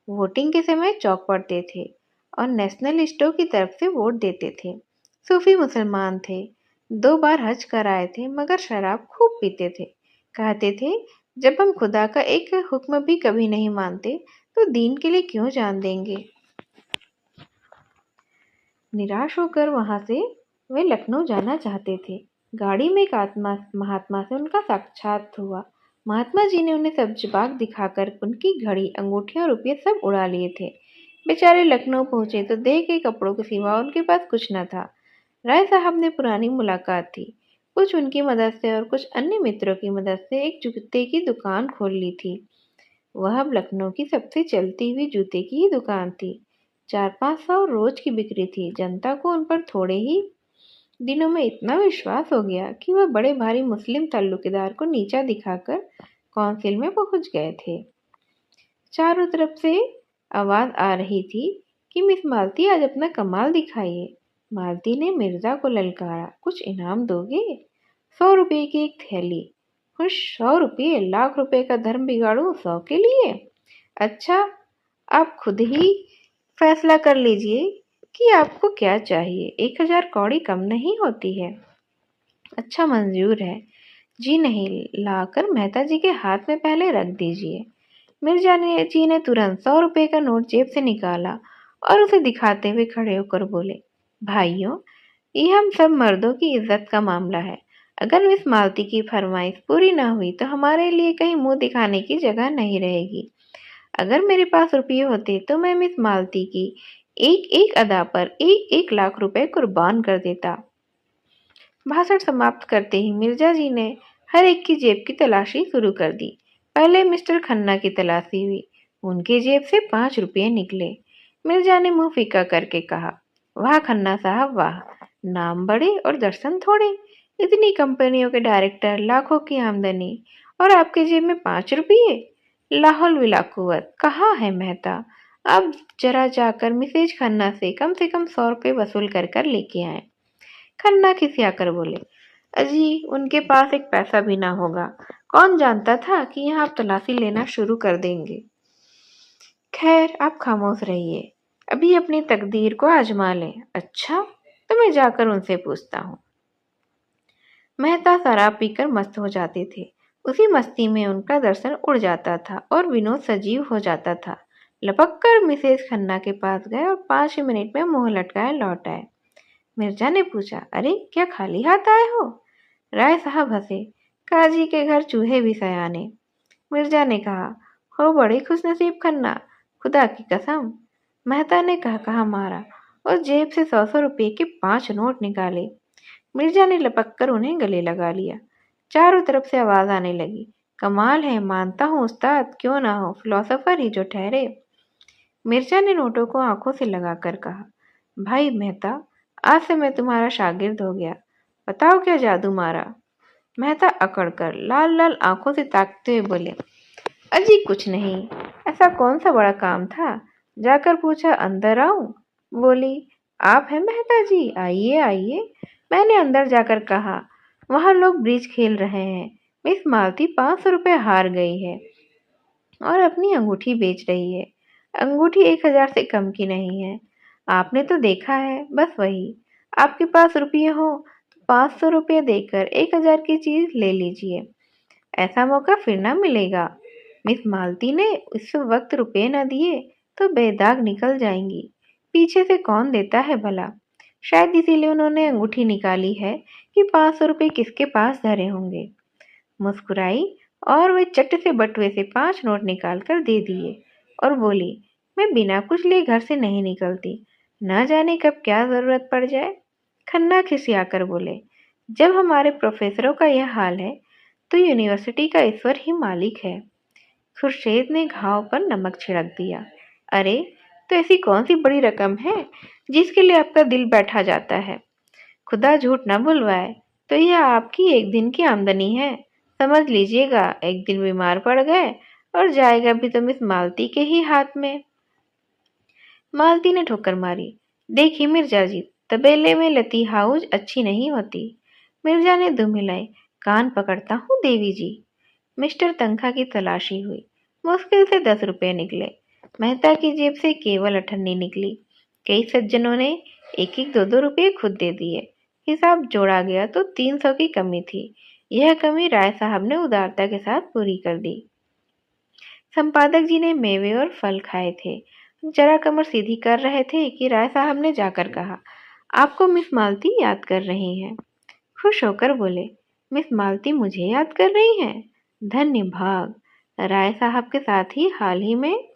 वोटिंग के समय चौक पड़ते थे और नेशनलिस्टों की तरफ से वोट देते थे। सूफी मुसलमान थे, 2 बार हज कराए थे, मगर शराब खूब पीते थे। कहते थे, जब हम खुदा का एक हुक्म भी कभी नहीं मानते तो दीन के लिए क्यों जान देंगे। निराश होकर वहां से वे लखनऊ जाना चाहते थे। गाड़ी में एक महात्मा से उनका साक्षात हुआ। महात्मा जी ने उन्हें सब्ज-बाग दिखाकर उनकी घड़ी, अंगूठियां, रुपये सब उड़ा लिए थे। बेचारे लखनऊ पहुंचे तो देह के कपड़ों के सिवा उनके पास कुछ न था। राय साहब ने पुरानी मुलाकात थी, कुछ उनकी मदद से और कुछ अन्य मित्रों की मदद से एक जूते की दुकान खोल ली थी। वह अब लखनऊ की सबसे चलती हुई जूते की ही दुकान थी। 400-500 रोज की बिक्री थी। जनता को उन पर थोड़े ही दिनों में इतना विश्वास हो गया कि वह बड़े भारी मुस्लिम ताल्लुकेदार को नीचा दिखाकर काउंसिल में पहुंच गए थे। चारों तरफ से आवाज आ रही थी कि मिस मालती आज अपना कमाल दिखाइए। मालती ने मिर्जा को ललकारा, कुछ इनाम दोगे? 100 रुपये की एक थैली। खुश, 100 रुपये, लाख रुपए का धर्म बिगाड़ू 100 के लिए? अच्छा, आप खुद ही फैसला कर लीजिए कि आपको क्या चाहिए। 1000 कौड़ी कम नहीं होती है। अच्छा, मंजूर है। जी नहीं, लाकर मेहता जी के हाथ में पहले रख दीजिए। मिर्जा जी ने तुरंत 100 रुपये का नोट जेब से निकाला और उसे दिखाते हुए खड़े होकर बोले, भाइयों, ये हम सब मर्दों की इज्जत का मामला है। अगर मिस मालती की फरमाइश पूरी ना हुई तो हमारे लिए कहीं मुंह दिखाने की जगह नहीं रहेगी। अगर मेरे पास रुपये होते तो मैं मिस मालती की एक एक अदा पर 1-1 लाख रुपए कुर्बान कर देता। भाषण समाप्त करते ही मिर्जा जी ने हर एक की जेब की तलाशी शुरू कर दी। पहले मिस्टर खन्ना की तलाशी हुई। उनके जेब से 5 रुपये निकले। मिर्जा ने मुंह फीका करके कहा, वाह खन्ना साहब वाह, नाम बड़े और दर्शन थोड़े। इतनी कंपनियों के डायरेक्टर, लाखों की आमदनी और आपके जेब में 5 रुपये। लाहौल विला कुव्वत, कहाँ है मेहता? अब जरा जाकर मिसेज खन्ना से कम 100 रुपये वसूल कर लेके आए। खन्ना खिसियाकर बोले, अजी उनके पास एक पैसा भी ना होगा। कौन जानता था कि यहाँ आप तलाशी लेना शुरू कर देंगे। खैर, आप खामोश रहिए, अभी अपनी तकदीर को आजमा लें। अच्छा, तो मैं जाकर उनसे पूछता हूँ। मेहता शराब पीकर मस्त हो जाते थे। उसी मस्ती में उनका दर्शन उड़ जाता था और विनोद सजीव हो जाता था। लपक कर मिसेज खन्ना के पास गए और 5 मिनट में मुंह लटकाए लौट आए। मिर्जा ने पूछा, अरे क्या खाली हाथ आए हो? राय साहब हंसे, काजी के घर चूहे भी सयाने। मिर्जा ने कहा, हो बड़ी खुशनसीब खन्ना, खुदा की कसम। मेहता ने कहा मारा और जेब से 100 रुपए के 5 नोट निकाले। मिर्जा ने लपक कर उन्हें गले लगा लिया। चारों तरफ से आवाज आने लगी, कमाल है, मानता हूँ उस्ताद, क्यों ना हो, फिलोसोफर ही जो ठहरे। मिर्जा ने नोटों को आंखों से लगाकर कहा, भाई मेहता, आज से मैं तुम्हारा शागिर्द हो गया, बताओ क्या जादू मारा। मेहता अकड़ कर लाल लाल आंखों से ताकते हुए बोले, अजी कुछ नहीं, ऐसा कौन सा बड़ा काम था, जाकर पूछा अंदर आऊं। बोली, आप हैं मेहता जी, आइए आइए। मैंने अंदर जाकर कहा, वहां लोग ब्रिज खेल रहे हैं, मिस मालती 500 रुपये हार गई है और अपनी अंगूठी बेच रही है। अंगूठी 1000 से कम की नहीं है, आपने तो देखा है, बस वही। आपके पास रुपये हो तो 500 रुपये देकर 1000 की चीज ले लीजिए, ऐसा मौका फिर ना मिलेगा। मिस मालती ने इस वक्त रुपए न दिए तो बेदाग निकल जाएंगी, पीछे से कौन देता है भला। शायद इसीलिए उन्होंने अंगूठी निकाली है कि 500 रुपये किसके पास धरे होंगे। मुस्कुराई और वे चट से बटुए से 5 नोट निकाल कर दे दिए और बोली, मैं बिना कुछ लिए घर से नहीं निकलती, न जाने कब क्या जरूरत पड़ जाए। खन्ना खिसियाकर बोले, जब हमारे प्रोफेसरों का यह हाल है तो यूनिवर्सिटी का ईश्वर ही मालिक है। खुर्शीद ने घाव पर नमक छिड़क दिया। अरे, तो ऐसी कौन सी बड़ी रकम है जिसके लिए आपका दिल बैठा जाता है? खुदा झूठ न बुलवाए, तो यह आपकी एक दिन की आमदनी है। समझ लीजिएगा, एक दिन बीमार पड़ गए और जाएगा भी तो मिस मालती के ही हाथ में। मालती ने ठोकर मारी, देखिए मिर्जा जी, तबेले में लती हाउज अच्छी नहीं होती। मिर्जा ने दुम हिलाई, कान पकड़ता हूँ देवी जी। मिस्टर तनखा की तलाशी हुई, मुश्किल से 10 रुपये निकले। मेहता की जेब से केवल अठन्नी निकली। कई सज्जनों ने एक एक 2-2 रुपये खुद दे दिए। हिसाब जोड़ा गया तो 300 की कमी थी। यह कमी राय साहब ने उदारता के साथ पूरी कर दी। संपादक जी ने मेवे और फल खाए थे, जरा कमर सीधी कर रहे थे कि राय साहब ने जाकर कहा, आपको मिस मालती याद कर रही हैं। खुश होकर बोले, मिस मालती मुझे याद कर रही हैं? धन्य भाग, राय साहब के साथ ही हाल ही में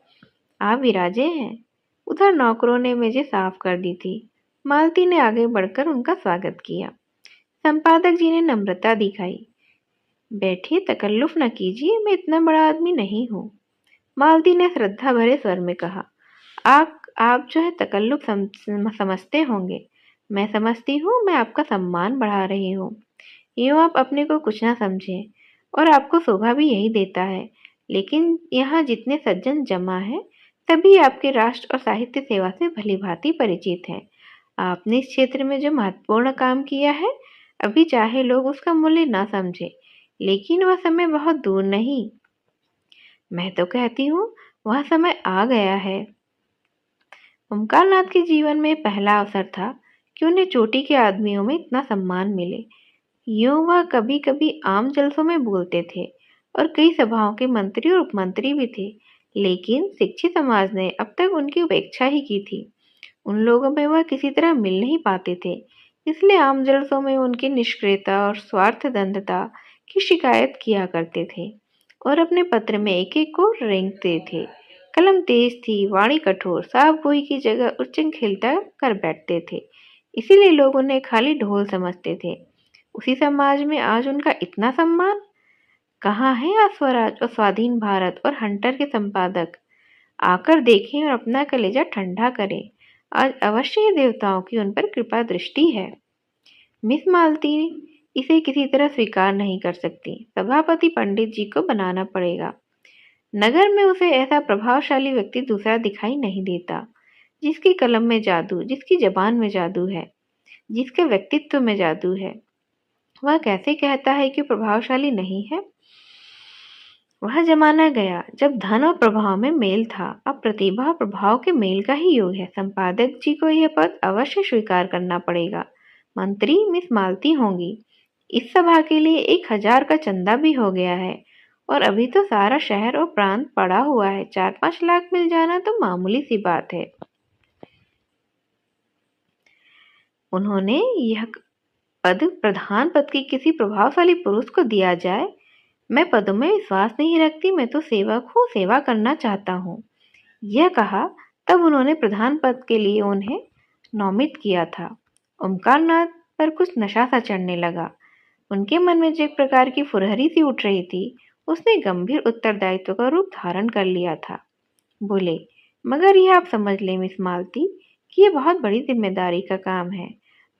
आप विराजे हैं। उधर नौकरों ने मेजें साफ कर दी थी। मालती ने आगे बढ़कर उनका स्वागत किया। संपादक जी ने नम्रता दिखाई, बैठिए, तकल्लुफ न कीजिए, मैं इतना बड़ा आदमी नहीं हूँ। मालती ने श्रद्धा भरे स्वर में कहा, आप जो है तकल्लुफ समझते होंगे, मैं समझती हूँ, मैं आपका सम्मान बढ़ा रही हूँ। यूँ आप अपने को कुछ ना समझें, और आपको शोभा भी यही देता है। लेकिन यहाँ जितने सज्जन जमा हैं, सभी आपके राष्ट्र और साहित्य सेवा से भली भांति परिचित हैं। आपने इस क्षेत्र में जो महत्वपूर्ण काम किया है, अभी चाहे लोग उसका मूल्य ना समझे, लेकिन वह समय बहुत दूर नहीं। मैं तो कहती हूँ वह समय आ गया है। ओमकारनाथ के जीवन में पहला अवसर था कि उन्हें चोटी के आदमियों में इतना सम्मान मिले। यूं वह कभी कभी आम जलसों में बोलते थे और कई सभाओं के मंत्री और उपमंत्री भी थे, लेकिन शिक्षित समाज ने अब तक उनकी उपेक्षा ही की थी। उन लोगों में वह किसी तरह मिल नहीं पाते थे, इसलिए आम जलसों में उनकी निष्क्रियता और स्वार्थदंडता की शिकायत किया करते थे और अपने पत्र में एक एक को रेंगते थे। कलम तेज थी, वाणी कठोर, साफ गोई की जगह उच्चंग खिलता कर बैठते थे, इसीलिए लोग उन्हें खाली ढोल समझते थे। उसी समाज में आज उनका इतना सम्मान। कहाँ है आज स्वराज और स्वाधीन भारत और हंटर के संपादक? आकर देखें और अपना कलेजा ठंडा करें। आज अवश्य ही देवताओं की उन पर कृपा दृष्टि है। मिस मालती इसे किसी तरह स्वीकार नहीं कर सकती। सभापति पंडित जी को बनाना पड़ेगा। नगर में उसे ऐसा प्रभावशाली व्यक्ति दूसरा दिखाई नहीं देता, जिसकी कलम में जादू, जिसकी जबान में जादू है, जिसके व्यक्तित्व में जादू है। वह कैसे कहता है कि प्रभावशाली नहीं है? वह जमाना गया जब धन और प्रभाव में मेल था। अब प्रतिभा और प्रभाव के मेल का ही युग है। संपादक जी को यह पद अवश्य स्वीकार करना पड़ेगा। मंत्री मिस मालती होंगी, इस सभा के लिए 1000 का चंदा भी हो गया है और अभी तो सारा शहर और प्रांत पड़ा हुआ है। 4-5 लाख मिल जाना तो मामूली सी बात है। उन्होंने यह पद प्रधान पद के किसी प्रभावशाली पुरुष को दिया जाए। मैं पदों में विश्वास नहीं रखती, मैं तो सेवक हूँ, सेवा करना चाहता हूँ। यह कहा तब उन्होंने प्रधान पद के लिए उन्हें नोमित किया था। ओमकारनाथ पर कुछ नशा सा चढ़ने लगा। उनके मन में जो एक प्रकार की फुरहरी सी उठ रही थी, उसने गंभीर उत्तरदायित्व का रूप धारण कर लिया था। बोले, मगर यह आप समझ लें मिस मालती कि यह बहुत बड़ी जिम्मेदारी का काम है।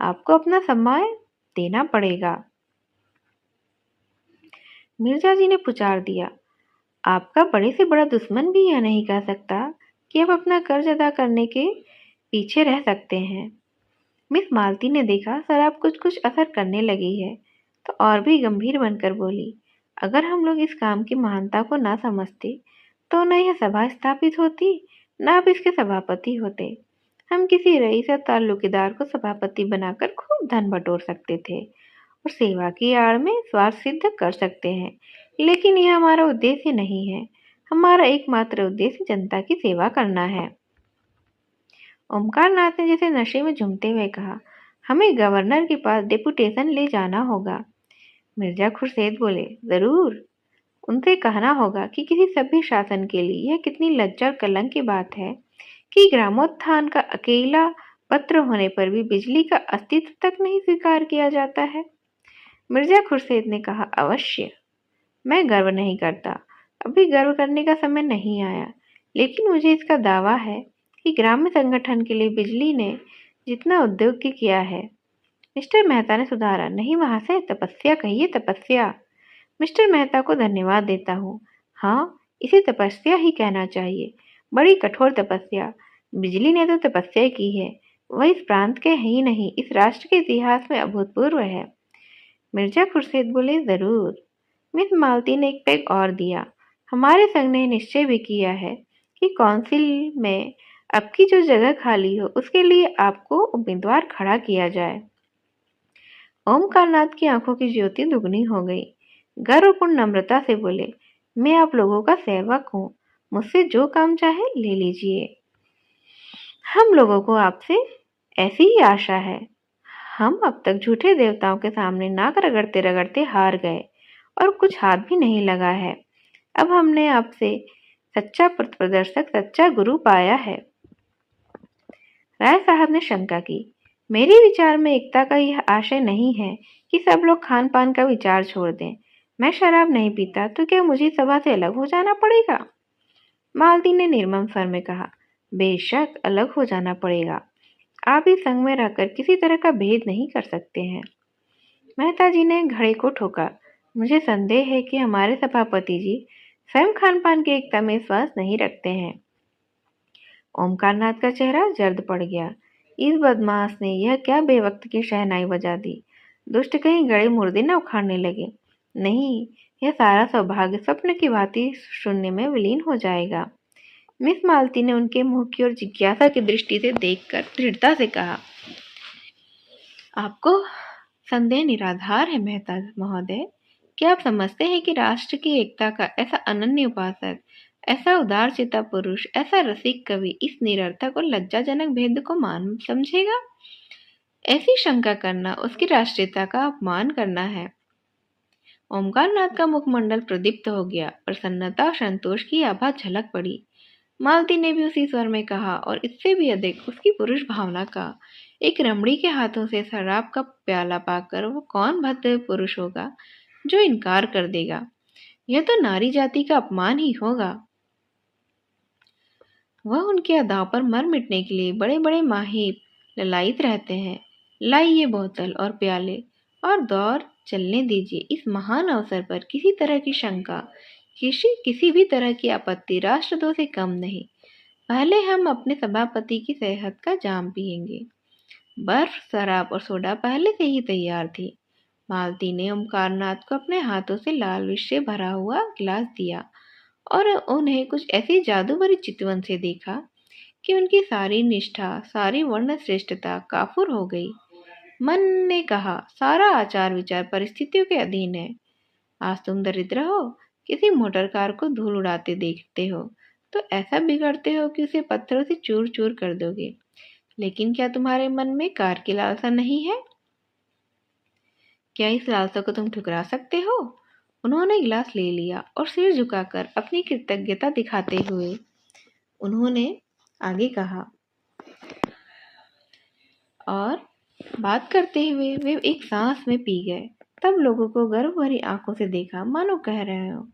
आपको अपना समय देना पड़ेगा। मिर्जा जी ने पुकार दिया, आपका बड़े से बड़ा दुश्मन भी यह नहीं कह सकता कि आप अपना कर्ज अदा करने के पीछे रह सकते हैं। मिस मालती ने देखा शराब कुछ कुछ असर करने लगी है, तो और भी गंभीर बनकर बोली, अगर हम लोग इस काम की महानता को ना समझते तो न यह सभा स्थापित होती, न आप इसके सभापति होते। हम किसी रईस या ताल्लुकेदार को सभापति बनाकर खूब धन बटोर सकते थे और सेवा की आड़ में स्वार्थ सिद्ध कर सकते हैं, लेकिन यह हमारा उद्देश्य नहीं है। हमारा एकमात्र उद्देश्य जनता की सेवा करना है। ओमकारनाथ ने जैसे नशे में झूमते हुए कहा, हमें गवर्नर के पास डेपुटेशन ले जाना होगा। मिर्जा खुर्शीद बोले, जरूर। उनसे कहना होगा कि किसी सभ्य शासन के लिए यह कितनी लज्जा और कलंक की बात है कि ग्रामोत्थान का अकेला पत्र होने पर भी बिजली का अस्तित्व तक नहीं स्वीकार किया जाता है। मिर्जा खुर्शीद ने कहा, अवश्य। मैं गर्व नहीं करता, अभी गर्व करने का समय नहीं आया, लेकिन मुझे इसका दावा है कि ग्राम्य संगठन के लिए बिजली ने जितना उद्योग की किया है। मिस्टर मेहता ने सुधारा, नहीं वहां से तपस्या कहिए, तपस्या। मिस्टर मेहता को धन्यवाद देता हूँ। हाँ, इसे तपस्या ही कहना चाहिए, बड़ी कठोर तपस्या। बिजली ने तो तपस्या की है, वह इस प्रांत के ही नहीं, इस राष्ट्र के इतिहास में अभूतपूर्व है। मिर्जा खुर्शीद बोले, जरूर। मिस मालती ने एक पेग और दिया, हमारे संघ ने निश्चय भी किया है कि काउंसिल में अब की जो जगह खाली हो उसके लिए आपको उम्मीदवार खड़ा किया जाए। ओमकारनाथ की आंखों की ज्योति दुगनी हो गई। गर्वपूर्ण नम्रता से बोले, मैं आप लोगों का सेवक हूँ, मुझसे जो काम चाहे ले लीजिए। हम लोगों को आपसे ऐसी ही आशा है। हम अब तक झूठे देवताओं के सामने नाक रगड़ते रगड़ते हार गए और कुछ हाथ भी नहीं लगा है। अब हमने आपसे सच्चा पथ प्रदर्शक, सच्चा गुरु पाया है। राय साहब ने शंका की, मेरे विचार में एकता का यह आशय नहीं है कि सब लोग खान पान का विचार छोड़ दें। मैं शराब नहीं पीता तो क्या मुझे सभा से अलग हो जाना पड़ेगा? मालती ने निर्मम स्वर में कहा, बेशक अलग हो जाना पड़ेगा। आप इस संघ में रहकर किसी तरह का भेद नहीं कर सकते हैं। मेहता जी ने घड़े को ठोका, मुझे संदेह है कि हमारे सभापति जी स्वयं खान पान की एकता में विश्वास नहीं रखते हैं। ओमकारनाथ का चेहरा जर्द पड़ गया। इस बदमाश ने यह क्या बेवक्त की शहनाई बजा दी। दुष्ट कहीं गड़े मुर्दे न उखाड़ने लगे। नहीं, यह सारा सौभाग्य स्वप्न की भांति शून्य में विलीन हो जाएगा। मिस मालती ने उनके मुंह की ओर जिज्ञासा की दृष्टि से देखकर दृढ़ता से कहा, आपको संदेह निराधार है मेहता महोदय। क्या आप समझते हैं कि राष्ट्र की एकता का ऐसा अनन्य उपासक, ऐसा उदारचित्ता पुरुष, ऐसा रसिक कवि इस निरर्थक और लज्जाजनक भेद को मान समझेगा? ऐसी शंका करना उसकी राष्ट्रीयता का अपमान करना है। ओमकारनाथ का मुखमंडल प्रदीप्त हो गया। प्रसन्नता और संतोष की आभा झलक पड़ी। मालती ने भी उसी स्वर में कहा, और इससे भी अधिक उसकी पुरुष भावना का। एक रमणी के हाथों से शराब का प्याला पाकर वो कौन भद्र पुरुष होगा जो इनकार कर देगा? यह तो नारी जाति का अपमान ही होगा। वह उनके अदाओं पर मर मिटने के लिए बड़े बड़े माहिर ललायित रहते हैं। लाइए बोतल और प्याले और दौर चलने दीजिए। इस महान अवसर पर किसी तरह की शंका, किसी भी तरह की आपत्ति राष्ट्रद्रोह से कम नहीं। पहले हम अपने सभापति की सेहत का जाम पिएंगे। बर्फ, शराब और सोडा पहले से ही तैयार थी। मालती ने ओमकारनाथ को अपने हाथों से लाल विष से भरा हुआ गिलास दिया और उन्हें कुछ ऐसी जादूगरी चितवन से देखा कि उनकी सारी निष्ठा, सारी वर्ण श्रेष्ठता काफुर हो गई। मन ने कहा, सारा आचार विचार परिस्थितियों के अधीन है। आज तुम दरिद्र हो, किसी मोटर कार को धूल उड़ाते देखते हो तो ऐसा बिगड़ते हो कि उसे पत्थरों से चूर चूर कर दोगे। लेकिन क्या तुम्हारे मन में कार की लालसा नहीं है? क्या इस लालसा को तुम ठुकरा सकते हो? उन्होंने गिलास ले लिया और सिर झुकाकर अपनी कृतज्ञता दिखाते हुए उन्होंने आगे कहा, और बात करते हुए वे एक सांस में पी गए। तब लोगों को गर्व भरी आंखों से देखा, मानो कह रहे हो,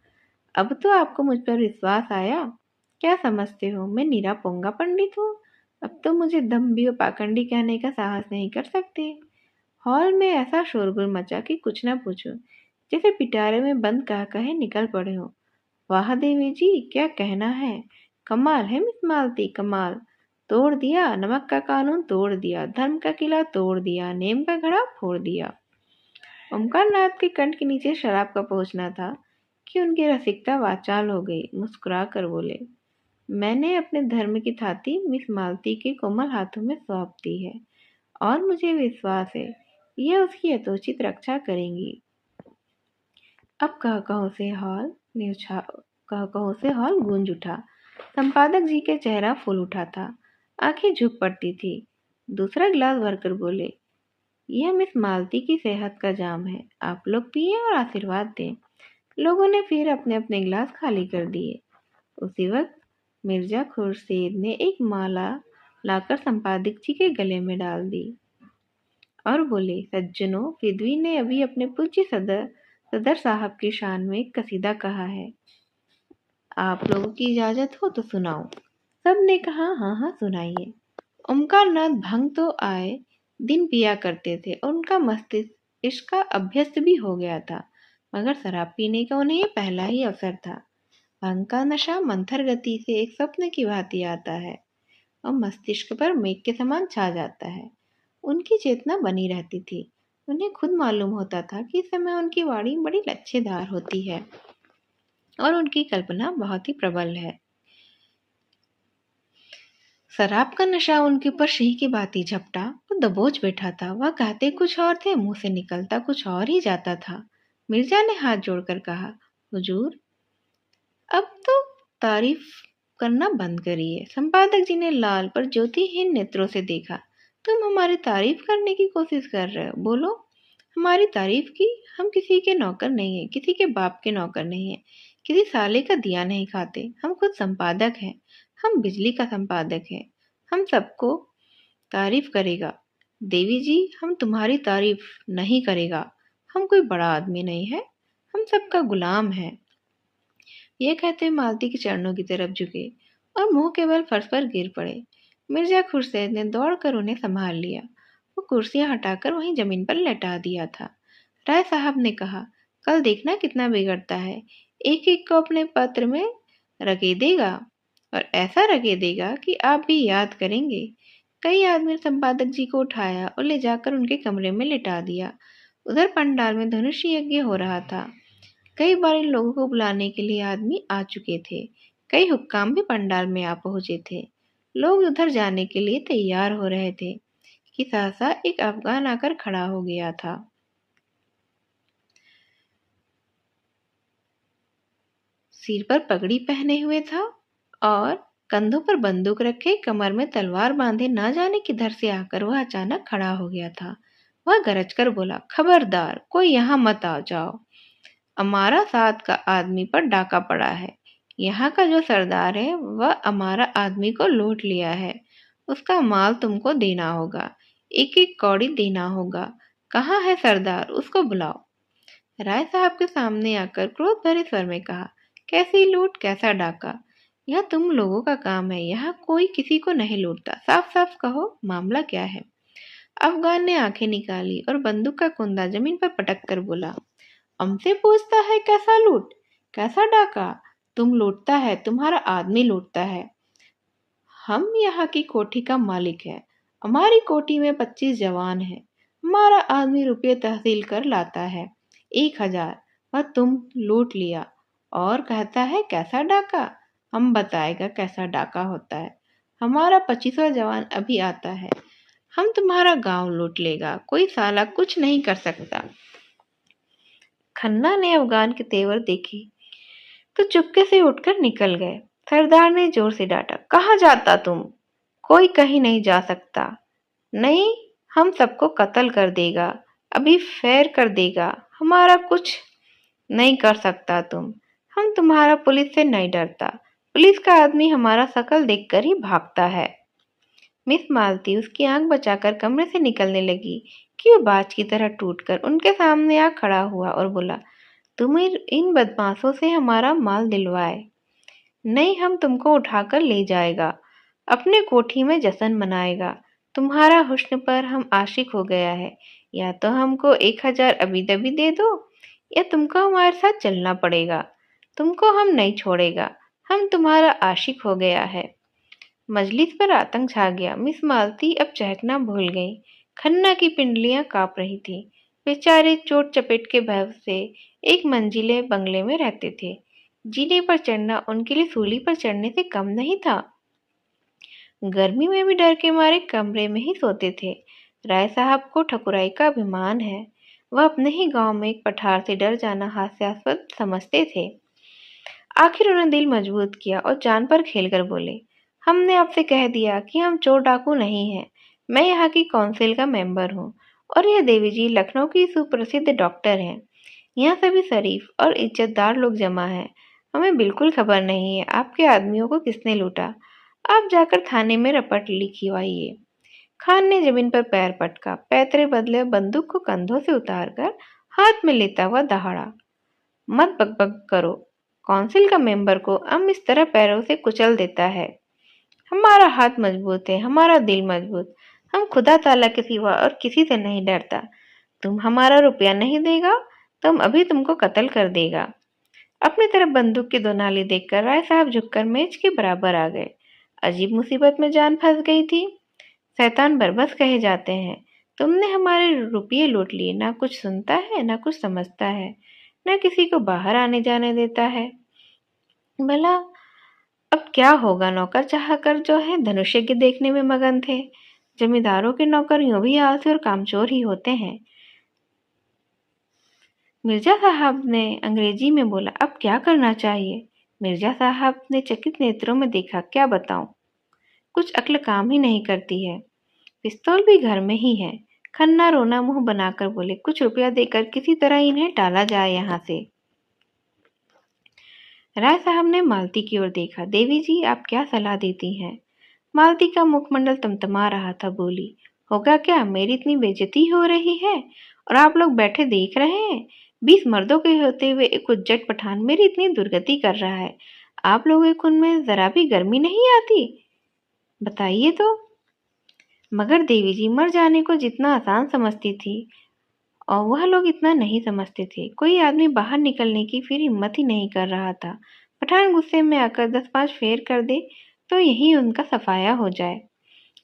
अब तो आपको मुझ पर विश्वास आया। क्या समझते हो मैं नीरा पोंगा पंडित हूँ? अब तो मुझे दम्भी और पाखंडी कहने का साहस नहीं कर सकते। हॉल में ऐसा शोरगुल मचा कि कुछ न पूछो, जैसे पिटारे में बंद कह कहे निकल पड़े हो। वाह देवी जी, क्या कहना है, कमाल है मिस मालती, कमाल। तोड़ दिया नमक का कानून, तोड़ दिया धर्म का किला, तोड़ दिया नेम का घड़ा, फोड़ दिया। ओमकार नाथ के कंठ के नीचे शराब का पहुंचना था कि उनकी रसिकता वाचाल हो गई। मुस्कुरा कर बोले, मैंने अपने धर्म की थाती मिस मालती के कोमल हाथों में सौंप दी है और मुझे विश्वास है यह उसकी यथोचित रक्षा करेंगी। अब कह से हॉल गूंज उठा। संपादक जी के चेहरा फूल उठा था, आंखें झुक पड़ती थी। दूसरा गिलास भरकर बोले, यह मिस मालती की सेहत का जाम है, आप लोग पिए और आशीर्वाद दें। लोगों ने फिर अपने अपने गिलास खाली कर दिए। उसी वक्त मिर्जा खुर्शीद ने एक माला लाकर संपादक जी के गले में डाल दी और बोले, सज्जनों, फिदवी ने अभी अपने पूज्य सदर साहब की शान में एक कसीदा कहा है, आप लोगों की इजाजत हो तो सुनाओ। सब ने कहा, हाँ हाँ सुनाइए। ओमकार नाथ भंग तो आए दिन पिया करते थे और उनका मस्तिष्क इसका अभ्यस्त भी हो गया था, मगर शराब पीने का उन्हें पहला ही अवसर था। भंग का नशा मंथर गति से एक स्वप्न की भांति आता है और मस्तिष्क पर मेघ के समान छा जाता है। उनकी चेतना बनी रहती थी। उन्हें खुद मालूम होता था कि इस समय उनकी वाणी बड़ी लच्छेदार होती है और उनकी कल्पना बहुत ही प्रबल है। शराब का नशा उनके ऊपर सिंह की भांति झपटा। वो दबोच बैठा था। वह कहते कुछ और थे, मुंह से निकलता कुछ और ही जाता था। मिर्जा ने हाथ जोड़कर कहा, हुजूर, अब तो तारीफ करना बंद करिए। संपादक जी ने लाल पर ज्योतिहीन नेत्रों से देखा। तुम हमारी तारीफ करने की कोशिश कर रहे हो? बोलो, हमारी तारीफ की? हम किसी के नौकर नहीं है, किसी के बाप के नौकर नहीं है, किसी साले का दिया नहीं खाते। हम खुद संपादक हैं। हम बिजली का संपादक है। हम सबको तारीफ करेगा। देवी जी, हम तुम्हारी तारीफ नहीं करेगा। हम कोई बड़ा आदमी नहीं है, हम सबका गुलाम है। ये कहते हुए मालती के चरणों की तरफ झुके और मुंह के बल फर्श पर गिर पड़े। मिर्जा खुर्शीद ने दौड़कर उन्हें संभाल लिया। वो कुर्सियां हटाकर वहीं जमीन पर लेटा दिया था। राय साहब ने कहा, कल देखना कितना बिगड़ता है। एक एक को अपने पत्र में रगेदेगा और ऐसा रगेदेगा कि आप भी याद करेंगे। कई आदमी ने संपादक जी को उठाया और ले जाकर उनके कमरे में लिटा दिया। उधर पंडाल में धनुषी यज्ञ हो रहा था। कई बार इन लोगों को बुलाने के लिए आदमी आ चुके थे। कई हुक्काम भी पंडाल में आ पहुंचे थे। लोग उधर जाने के लिए तैयार हो रहे थे कि सहसा एक अफगान आकर खड़ा हो गया था। सिर पर पगड़ी पहने हुए था और कंधों पर बंदूक रखे, कमर में तलवार बांधे, ना जाने किधर से आकर वह अचानक खड़ा हो गया था। वह गरज कर बोला, खबरदार, कोई यहाँ मत आ जाओ। हमारा साथ का आदमी पर डाका पड़ा है। यहाँ का जो सरदार है वह हमारा आदमी को लूट लिया है। उसका माल तुमको देना होगा, एक एक कौड़ी देना होगा। कहाँ है सरदार? उसको बुलाओ। राय साहब के सामने आकर क्रोध भरे स्वर में कहा, कैसी लूट, कैसा डाका? यह तुम लोगों का काम है। यहाँ कोई किसी को नहीं लूटता। साफ साफ कहो, मामला क्या है? अफगान ने आंखें निकाली और बंदूक का कुंदा जमीन पर पटक कर बोला, हमसे पूछता है कैसा लूट, कैसा डाका? तुम लूटता है, तुम्हारा आदमी लूटता है। हम यहाँ की कोठी का मालिक है। हमारी कोठी में 25 जवान है। हमारा आदमी रुपये तहसील कर लाता है 1000। वह तुम लूट लिया और कहता है कैसा डाका? हम बताएगा कैसा डाका होता है। हमारा 25वां जवान अभी आता है। हम तुम्हारा गांव लूट लेगा, कोई साला कुछ नहीं कर सकता। खन्ना ने अफगान के तेवर देखे तो चुपके से उठकर निकल गए। सरदार ने जोर से डांटा, कहाँ जाता तुम? कोई कहीं नहीं जा सकता। नहीं, हम सबको कत्ल कर देगा, अभी फैर कर देगा, हमारा कुछ नहीं कर सकता तुम। हम तुम्हारा पुलिस से नहीं डरता, पुलिस का आदमी हमारा शकल देखकर ही भागता है। मिस मालती उसकी आंख बचाकर कमरे से निकलने लगी कि वह बाज की तरह टूटकर उनके सामने आ खड़ा हुआ और बोला, तुम इन बदमाशों से हमारा माल दिलवाए। नहीं, हम तुमको उठाकर ले जाएगा, अपने कोठी में जश्न मनाएगा। तुम्हारा हुस्न पर हम आशिक हो गया है। या तो हमको 1000 अभी दबी दे दो, या तुमको हमारे साथ चलना पड़ेगा। तुमको हम नहीं छोड़ेगा, हम तुम्हारा आशिक हो गया है। मजलिस पर आतंक छा गया। मिस मालती अब चहकना भूल गई। खन्ना की पिंडलियां कांप रही थी। बेचारे चोट चपेट के भय से एक मंजिले बंगले में रहते थे। जीने पर चढ़ना उनके लिए सूली पर चढ़ने से कम नहीं था। गर्मी में भी डर के मारे कमरे में ही सोते थे। राय साहब को ठकुराई का अभिमान है। वह अपने ही गांव में एक पठार से डर जाना हास्यास्पद समझते थे। आखिर उन्होंने दिल मजबूत किया और जान पर खेलकर बोले, हमने आपसे कह दिया कि हम चोर डाकू नहीं हैं। मैं यहाँ की काउंसिल का मेंबर हूँ और यह देवी जी लखनऊ की सुप्रसिद्ध डॉक्टर हैं। यहाँ सभी शरीफ और इज्जतदार लोग जमा हैं। हमें बिल्कुल खबर नहीं है आपके आदमियों को किसने लूटा। आप जाकर थाने में रपट लिखवाइए। खान ने जमीन पर पैर पटका, पैतरे बदले बंदूक को कंधों से उतारकर हाथ में लेता हुआ दहाड़ा, मत बकबक करो। काउंसिल का मेंबर को हम इस तरह पैरों से कुचल देता है। हमारा हाथ मजबूत है, हमारा दिल मजबूत। हम खुदा ताला के सिवा और किसी से नहीं डरता। तुम हमारा रुपया नहीं देगा तो हम अभी तुमको कत्ल कर देगा। अपनी तरफ बंदूक की दो नाली देखकर राय साहब झुककर मेज के बराबर आ गए। अजीब मुसीबत में जान फंस गई थी। शैतान बरबस कहे जाते हैं। तुमने हमारे रुपये लूट लिए, ना कुछ सुनता है ना कुछ समझता है, ना किसी को बाहर आने जाने देता है। भला अब क्या होगा? नौकर चाहकर जो है धनुष्य के देखने में मगन थे। जमींदारों के नौकर यूं भी आलसी और कामचोर ही होते हैं। मिर्जा साहब ने अंग्रेजी में बोला, अब क्या करना चाहिए? मिर्जा साहब ने चकित नेत्रों में देखा, क्या बताऊं, कुछ अक्ल काम ही नहीं करती है। पिस्तौल भी घर में ही है। खन्ना रोना मुंह बनाकर बोले, कुछ रुपया देकर किसी तरह इन्हें टाला जाए यहाँ से। राय साहब ने मालती की ओर देखा, देवी जी आप क्या सलाह देती हैं? मालती का मुखमंडल तमतमा रहा था। बोली, होगा क्या, मेरी इतनी बेइज्जती हो रही है और आप लोग बैठे देख रहे हैं। 20 मर्दों के होते हुए एक उज्जट पठान मेरी इतनी दुर्गति कर रहा है। आप लोगों के खून में जरा भी गर्मी नहीं आती? बताइए तो। मगर देवी जी मर जाने को जितना आसान समझती थी और वह लोग इतना नहीं समझते थे। कोई आदमी बाहर निकलने की फिर हिम्मत ही नहीं कर रहा था। पठान गुस्से में आकर 10-5 फेर कर दे तो यही उनका सफाया हो जाए।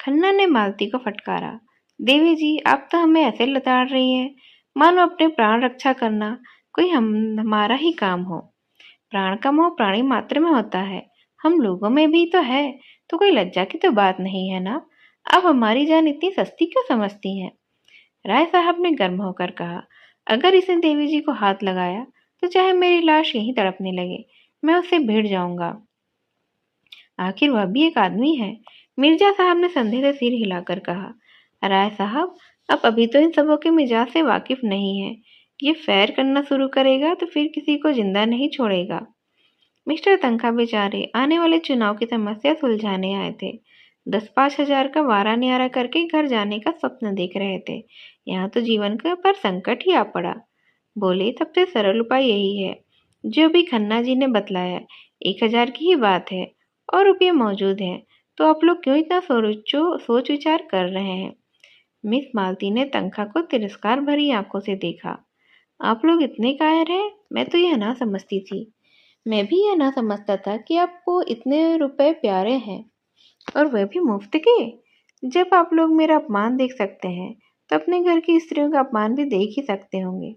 खन्ना ने मालती को फटकारा, देवी जी आप तो हमें ऐसे लताड़ रही हैं मानो अपने प्राण रक्षा करना कोई हमारा ही काम हो। प्राण का मोह प्राणी मात्र में होता है, हम लोगों में भी तो है, तो कोई लज्जा की तो बात नहीं है ना। आप हमारी जान इतनी सस्ती क्यों समझती हैं? राय साहब ने गर्म होकर कहा, अगर इसने देवी जी को हाथ लगाया तो चाहे मेरी लाश यहीं तड़पने लगे, मैं उससे भिड़ जाऊंगा। आखिर वह भी एक आदमी है। मिर्जा साहब ने संदेह से सिर हिलाकर कहा, राय साहब आप अभी तो इन सबों के मिजाज से वाकिफ नहीं है। ये फैर करना शुरू करेगा तो फिर किसी को जिंदा नहीं छोड़ेगा। मिस्टर तनखा बेचारे आने वाले चुनाव की समस्या सुलझाने आए थे। 10-5 हजार का वारा न्यारा करके घर जाने का स्वप्न देख रहे थे। यहाँ तो जीवन का पर संकट ही आ पड़ा। बोले, सबसे सरल उपाय यही है जो भी खन्ना जी ने बतलाया। 1000 की ही बात है और रुपये मौजूद हैं, तो आप लोग क्यों इतना सोच विचार कर रहे हैं? मिस मालती ने तनखा को तिरस्कार भरी आंखों से देखा। आप लोग इतने कायर हैं, मैं तो यह ना समझती थी। मैं भी यह ना समझता था कि आपको इतने रुपए प्यारे हैं, और वह भी मुफ्त के। जब आप लोग मेरा अपमान देख सकते हैं तो अपने घर की स्त्रियों का अपमान भी देख ही सकते होंगे।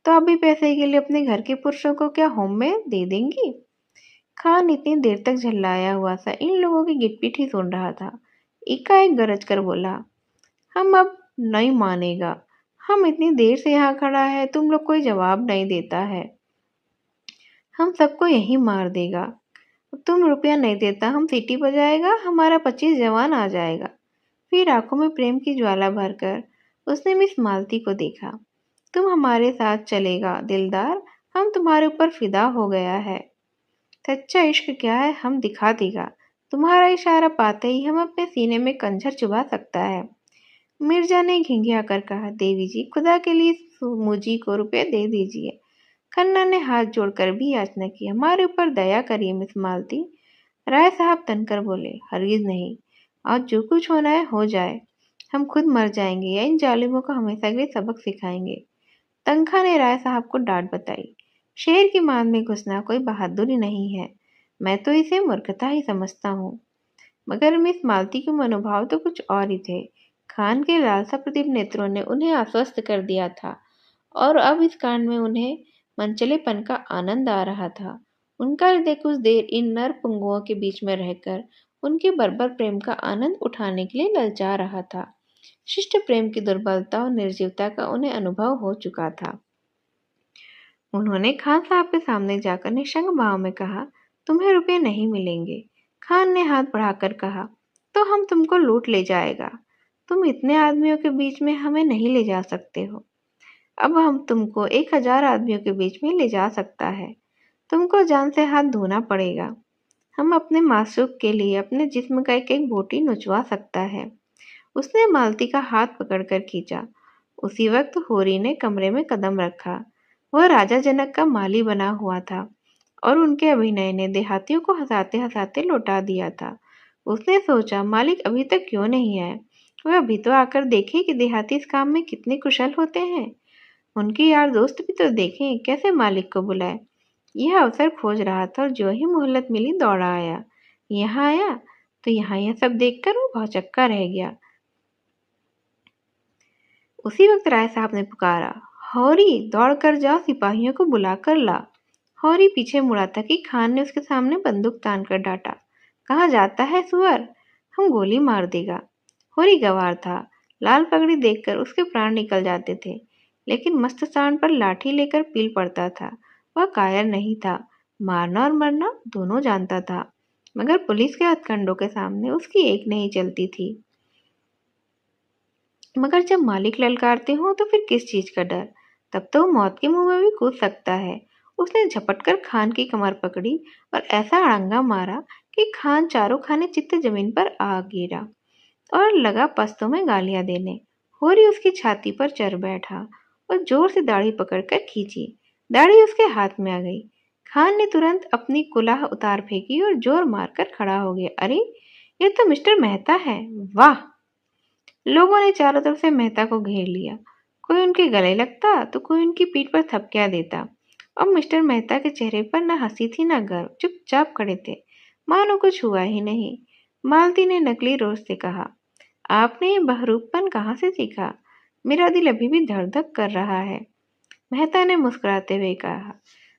तो आप भी पैसे के लिए अपने घर के पुरुषों को क्या होम में दे देंगी? खान इतनी देर तक झल्लाया हुआ सा इन लोगों की गिटपिट ही सुन रहा था। एकाएक गरज कर बोला, हम अब नहीं मानेगा। हम इतनी देर से यहाँ खड़ा है, तुम लोग कोई जवाब नहीं देता है। हम सबको यहीं मार देगा। तुम रुपया नहीं देता, हम सीटी बजाएगा, हमारा 25 जवान आ जाएगा। फिर आंखों में प्रेम की ज्वाला भरकर उसने मिस मालती को देखा। तुम हमारे साथ चलेगा दिलदार, हम तुम्हारे ऊपर फिदा हो गया है। सच्चा इश्क क्या है हम दिखा देगा। तुम्हारा इशारा पाते ही हम अपने सीने में कंजर चुभा सकता है। मिर्जा ने घिंघिया कर कहा, देवी जी खुदा के लिए मुझी को रुपये दे दीजिए। खन्ना ने हाथ जोड़कर भी याचना की, हमारे ऊपर दया करिए मिस मालती। राय साहब तनकर बोले, हरगिज नहीं, आज जो कुछ होना है हो जाए। हम खुद मर जाएंगे या इन जालिमों को हमेशा के लिए सबक सिखाएंगे। तनखा ने राय साहब को डांट बताई, शेर की मान में घुसना कोई बहादुरी नहीं है, मैं तो इसे मूर्खता ही समझता हूँ। मगर मिस मालती के मनोभाव तो कुछ और ही थे। खान के लालसा प्रदीप नेत्रों ने उन्हें आश्वस्त कर दिया था और अब इस कांड में उन्हें मनचलेपन का आनंद आ रहा था। उनका हृदय कुछ देर इन नर पुंगुओं के बीच में रहकर उनके बर्बर प्रेम का आनंद उठाने के लिए ललचा रहा था। शिष्ट प्रेम की दुर्बलता और निर्जीवता का उन्हें अनुभव हो चुका था। उन्होंने खान साहब के सामने जाकर निशंक भाव में कहा, तुम्हें रुपये नहीं मिलेंगे। खान ने हाथ बढ़ाकर कहा, तो हम तुमको लूट ले जाएगा। तुम इतने आदमियों के बीच में हमें नहीं ले जा सकते हो। अब हम तुमको 1000 आदमियों के बीच में ले जा सकता है। तुमको जान से हाथ धोना पड़ेगा। हम अपने मासूक के लिए अपने जिस्म का एक एक बोटी नुचवा सकता है। उसने मालती का हाथ पकड़कर खींचा। उसी वक्त होरी ने कमरे में कदम रखा। वह राजा जनक का माली बना हुआ था और उनके अभिनय ने देहातियों को हंसाते हंसाते लौटा दिया था। उसने सोचा, मालिक अभी तक क्यों नहीं आए? वह अभी तो आकर देखे कि देहाती इस काम में कितने कुशल होते हैं। उनके यार दोस्त भी तो देखें कैसे मालिक को बुलाए। यह अवसर खोज रहा था और जो ही मोहलत मिली दौड़ा आया। यहाँ आया तो यहाँ यह सब देखकर वो भौचक्का रह गया। उसी वक्त राय साहब ने पुकारा, हौरी दौड़ कर जाओ, सिपाहियों को बुला कर ला। हौरी पीछे मुड़ा था कि खान ने उसके सामने बंदूक तान कर डांटा, कहाँ जाता है सुअर, हम गोली मार देगा। हौरी गंवार था, लाल पगड़ी देखकर उसके प्राण निकल जाते थे, लेकिन मस्त सांड पर लाठी लेकर पील पड़ता था। वह कायर नहीं था, मारना और मरना दोनों जानता था, मगर पुलिस के हथकंडों के सामने उसकी एक नहीं चलती थी। मगर जब मालिक ललकारते हो तो फिर किस चीज का डर? तब तो वो मौत के मुंह में भी कूद सकता है। उसने झपटकर खान की कमर पकड़ी और ऐसा अड़ंगा मारा कि खान चारों खाने चित्त जमीन पर आ गिरा और लगा पस्तों में गालियां देने। होरी उसकी छाती पर चढ़ बैठा और जोर से दाढ़ी पकड़कर खींची। दाढ़ी उसके हाथ में आ गई। खान ने तुरंत अपनी कुलाह उतार फेंकी और जोर मारकर खड़ा हो गया। अरे, ये तो मिस्टर मेहता है। वाह! लोगों ने चारों तरफ से मेहता को घेर लिया। कोई उनके गले लगता तो कोई उनकी पीठ पर थपकियां देता। और मिस्टर मेहता के चेहरे पर न हंसी थी न गर्व, चुपचाप खड़े थे, मानो कुछ हुआ ही नहीं। मालती ने नकली रोष से कहा, आपने ये बहरूपपन कहाँ से सीखा? मेरा दिल अभी भी धक धक कर रहा है। मेहता ने मुस्कुराते हुए कहा,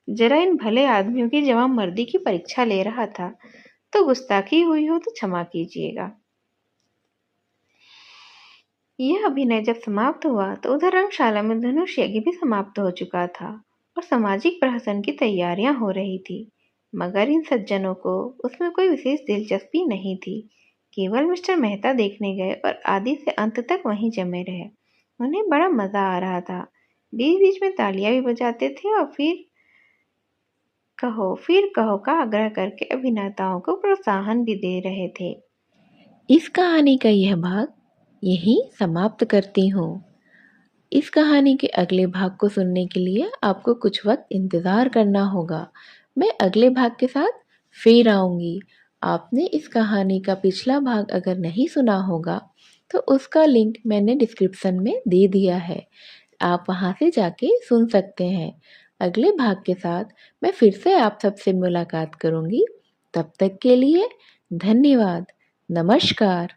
जरा इन भले आदमियों की जवान मर्दी की परीक्षा ले रहा था, तो गुस्ताखी हुई हो तो क्षमा कीजिएगा। यह अभिनय जब समाप्त हुआ तो उधर रंगशाला में धनुष यज्ञ भी समाप्त हो चुका था और सामाजिक प्रहसन की तैयारियां हो रही थी। मगर इन सज्जनों को उसमें कोई विशेष दिलचस्पी नहीं थी। केवल मिस्टर मेहता देखने गए और आदि से अंत तक वहीं जमे रहे। उन्हें बड़ा मजा आ रहा था। बीच बीच में तालियां भी बजाते थे और फिर कहो का आग्रह करके अभिनेताओं को प्रोत्साहन भी दे रहे थे। इस कहानी का यह भाग यहीं समाप्त करती हूँ। इस कहानी के अगले भाग को सुनने के लिए आपको कुछ वक्त इंतज़ार करना होगा। मैं अगले भाग के साथ फिर आऊँगी। आपने इस कहानी का पिछला भाग अगर नहीं सुना होगा तो उसका लिंक मैंने डिस्क्रिप्शन में दे दिया है, आप वहाँ से जाके सुन सकते हैं। अगले भाग के साथ मैं फिर से आप सबसे मुलाकात करूँगी। तब तक के लिए धन्यवाद। नमस्कार।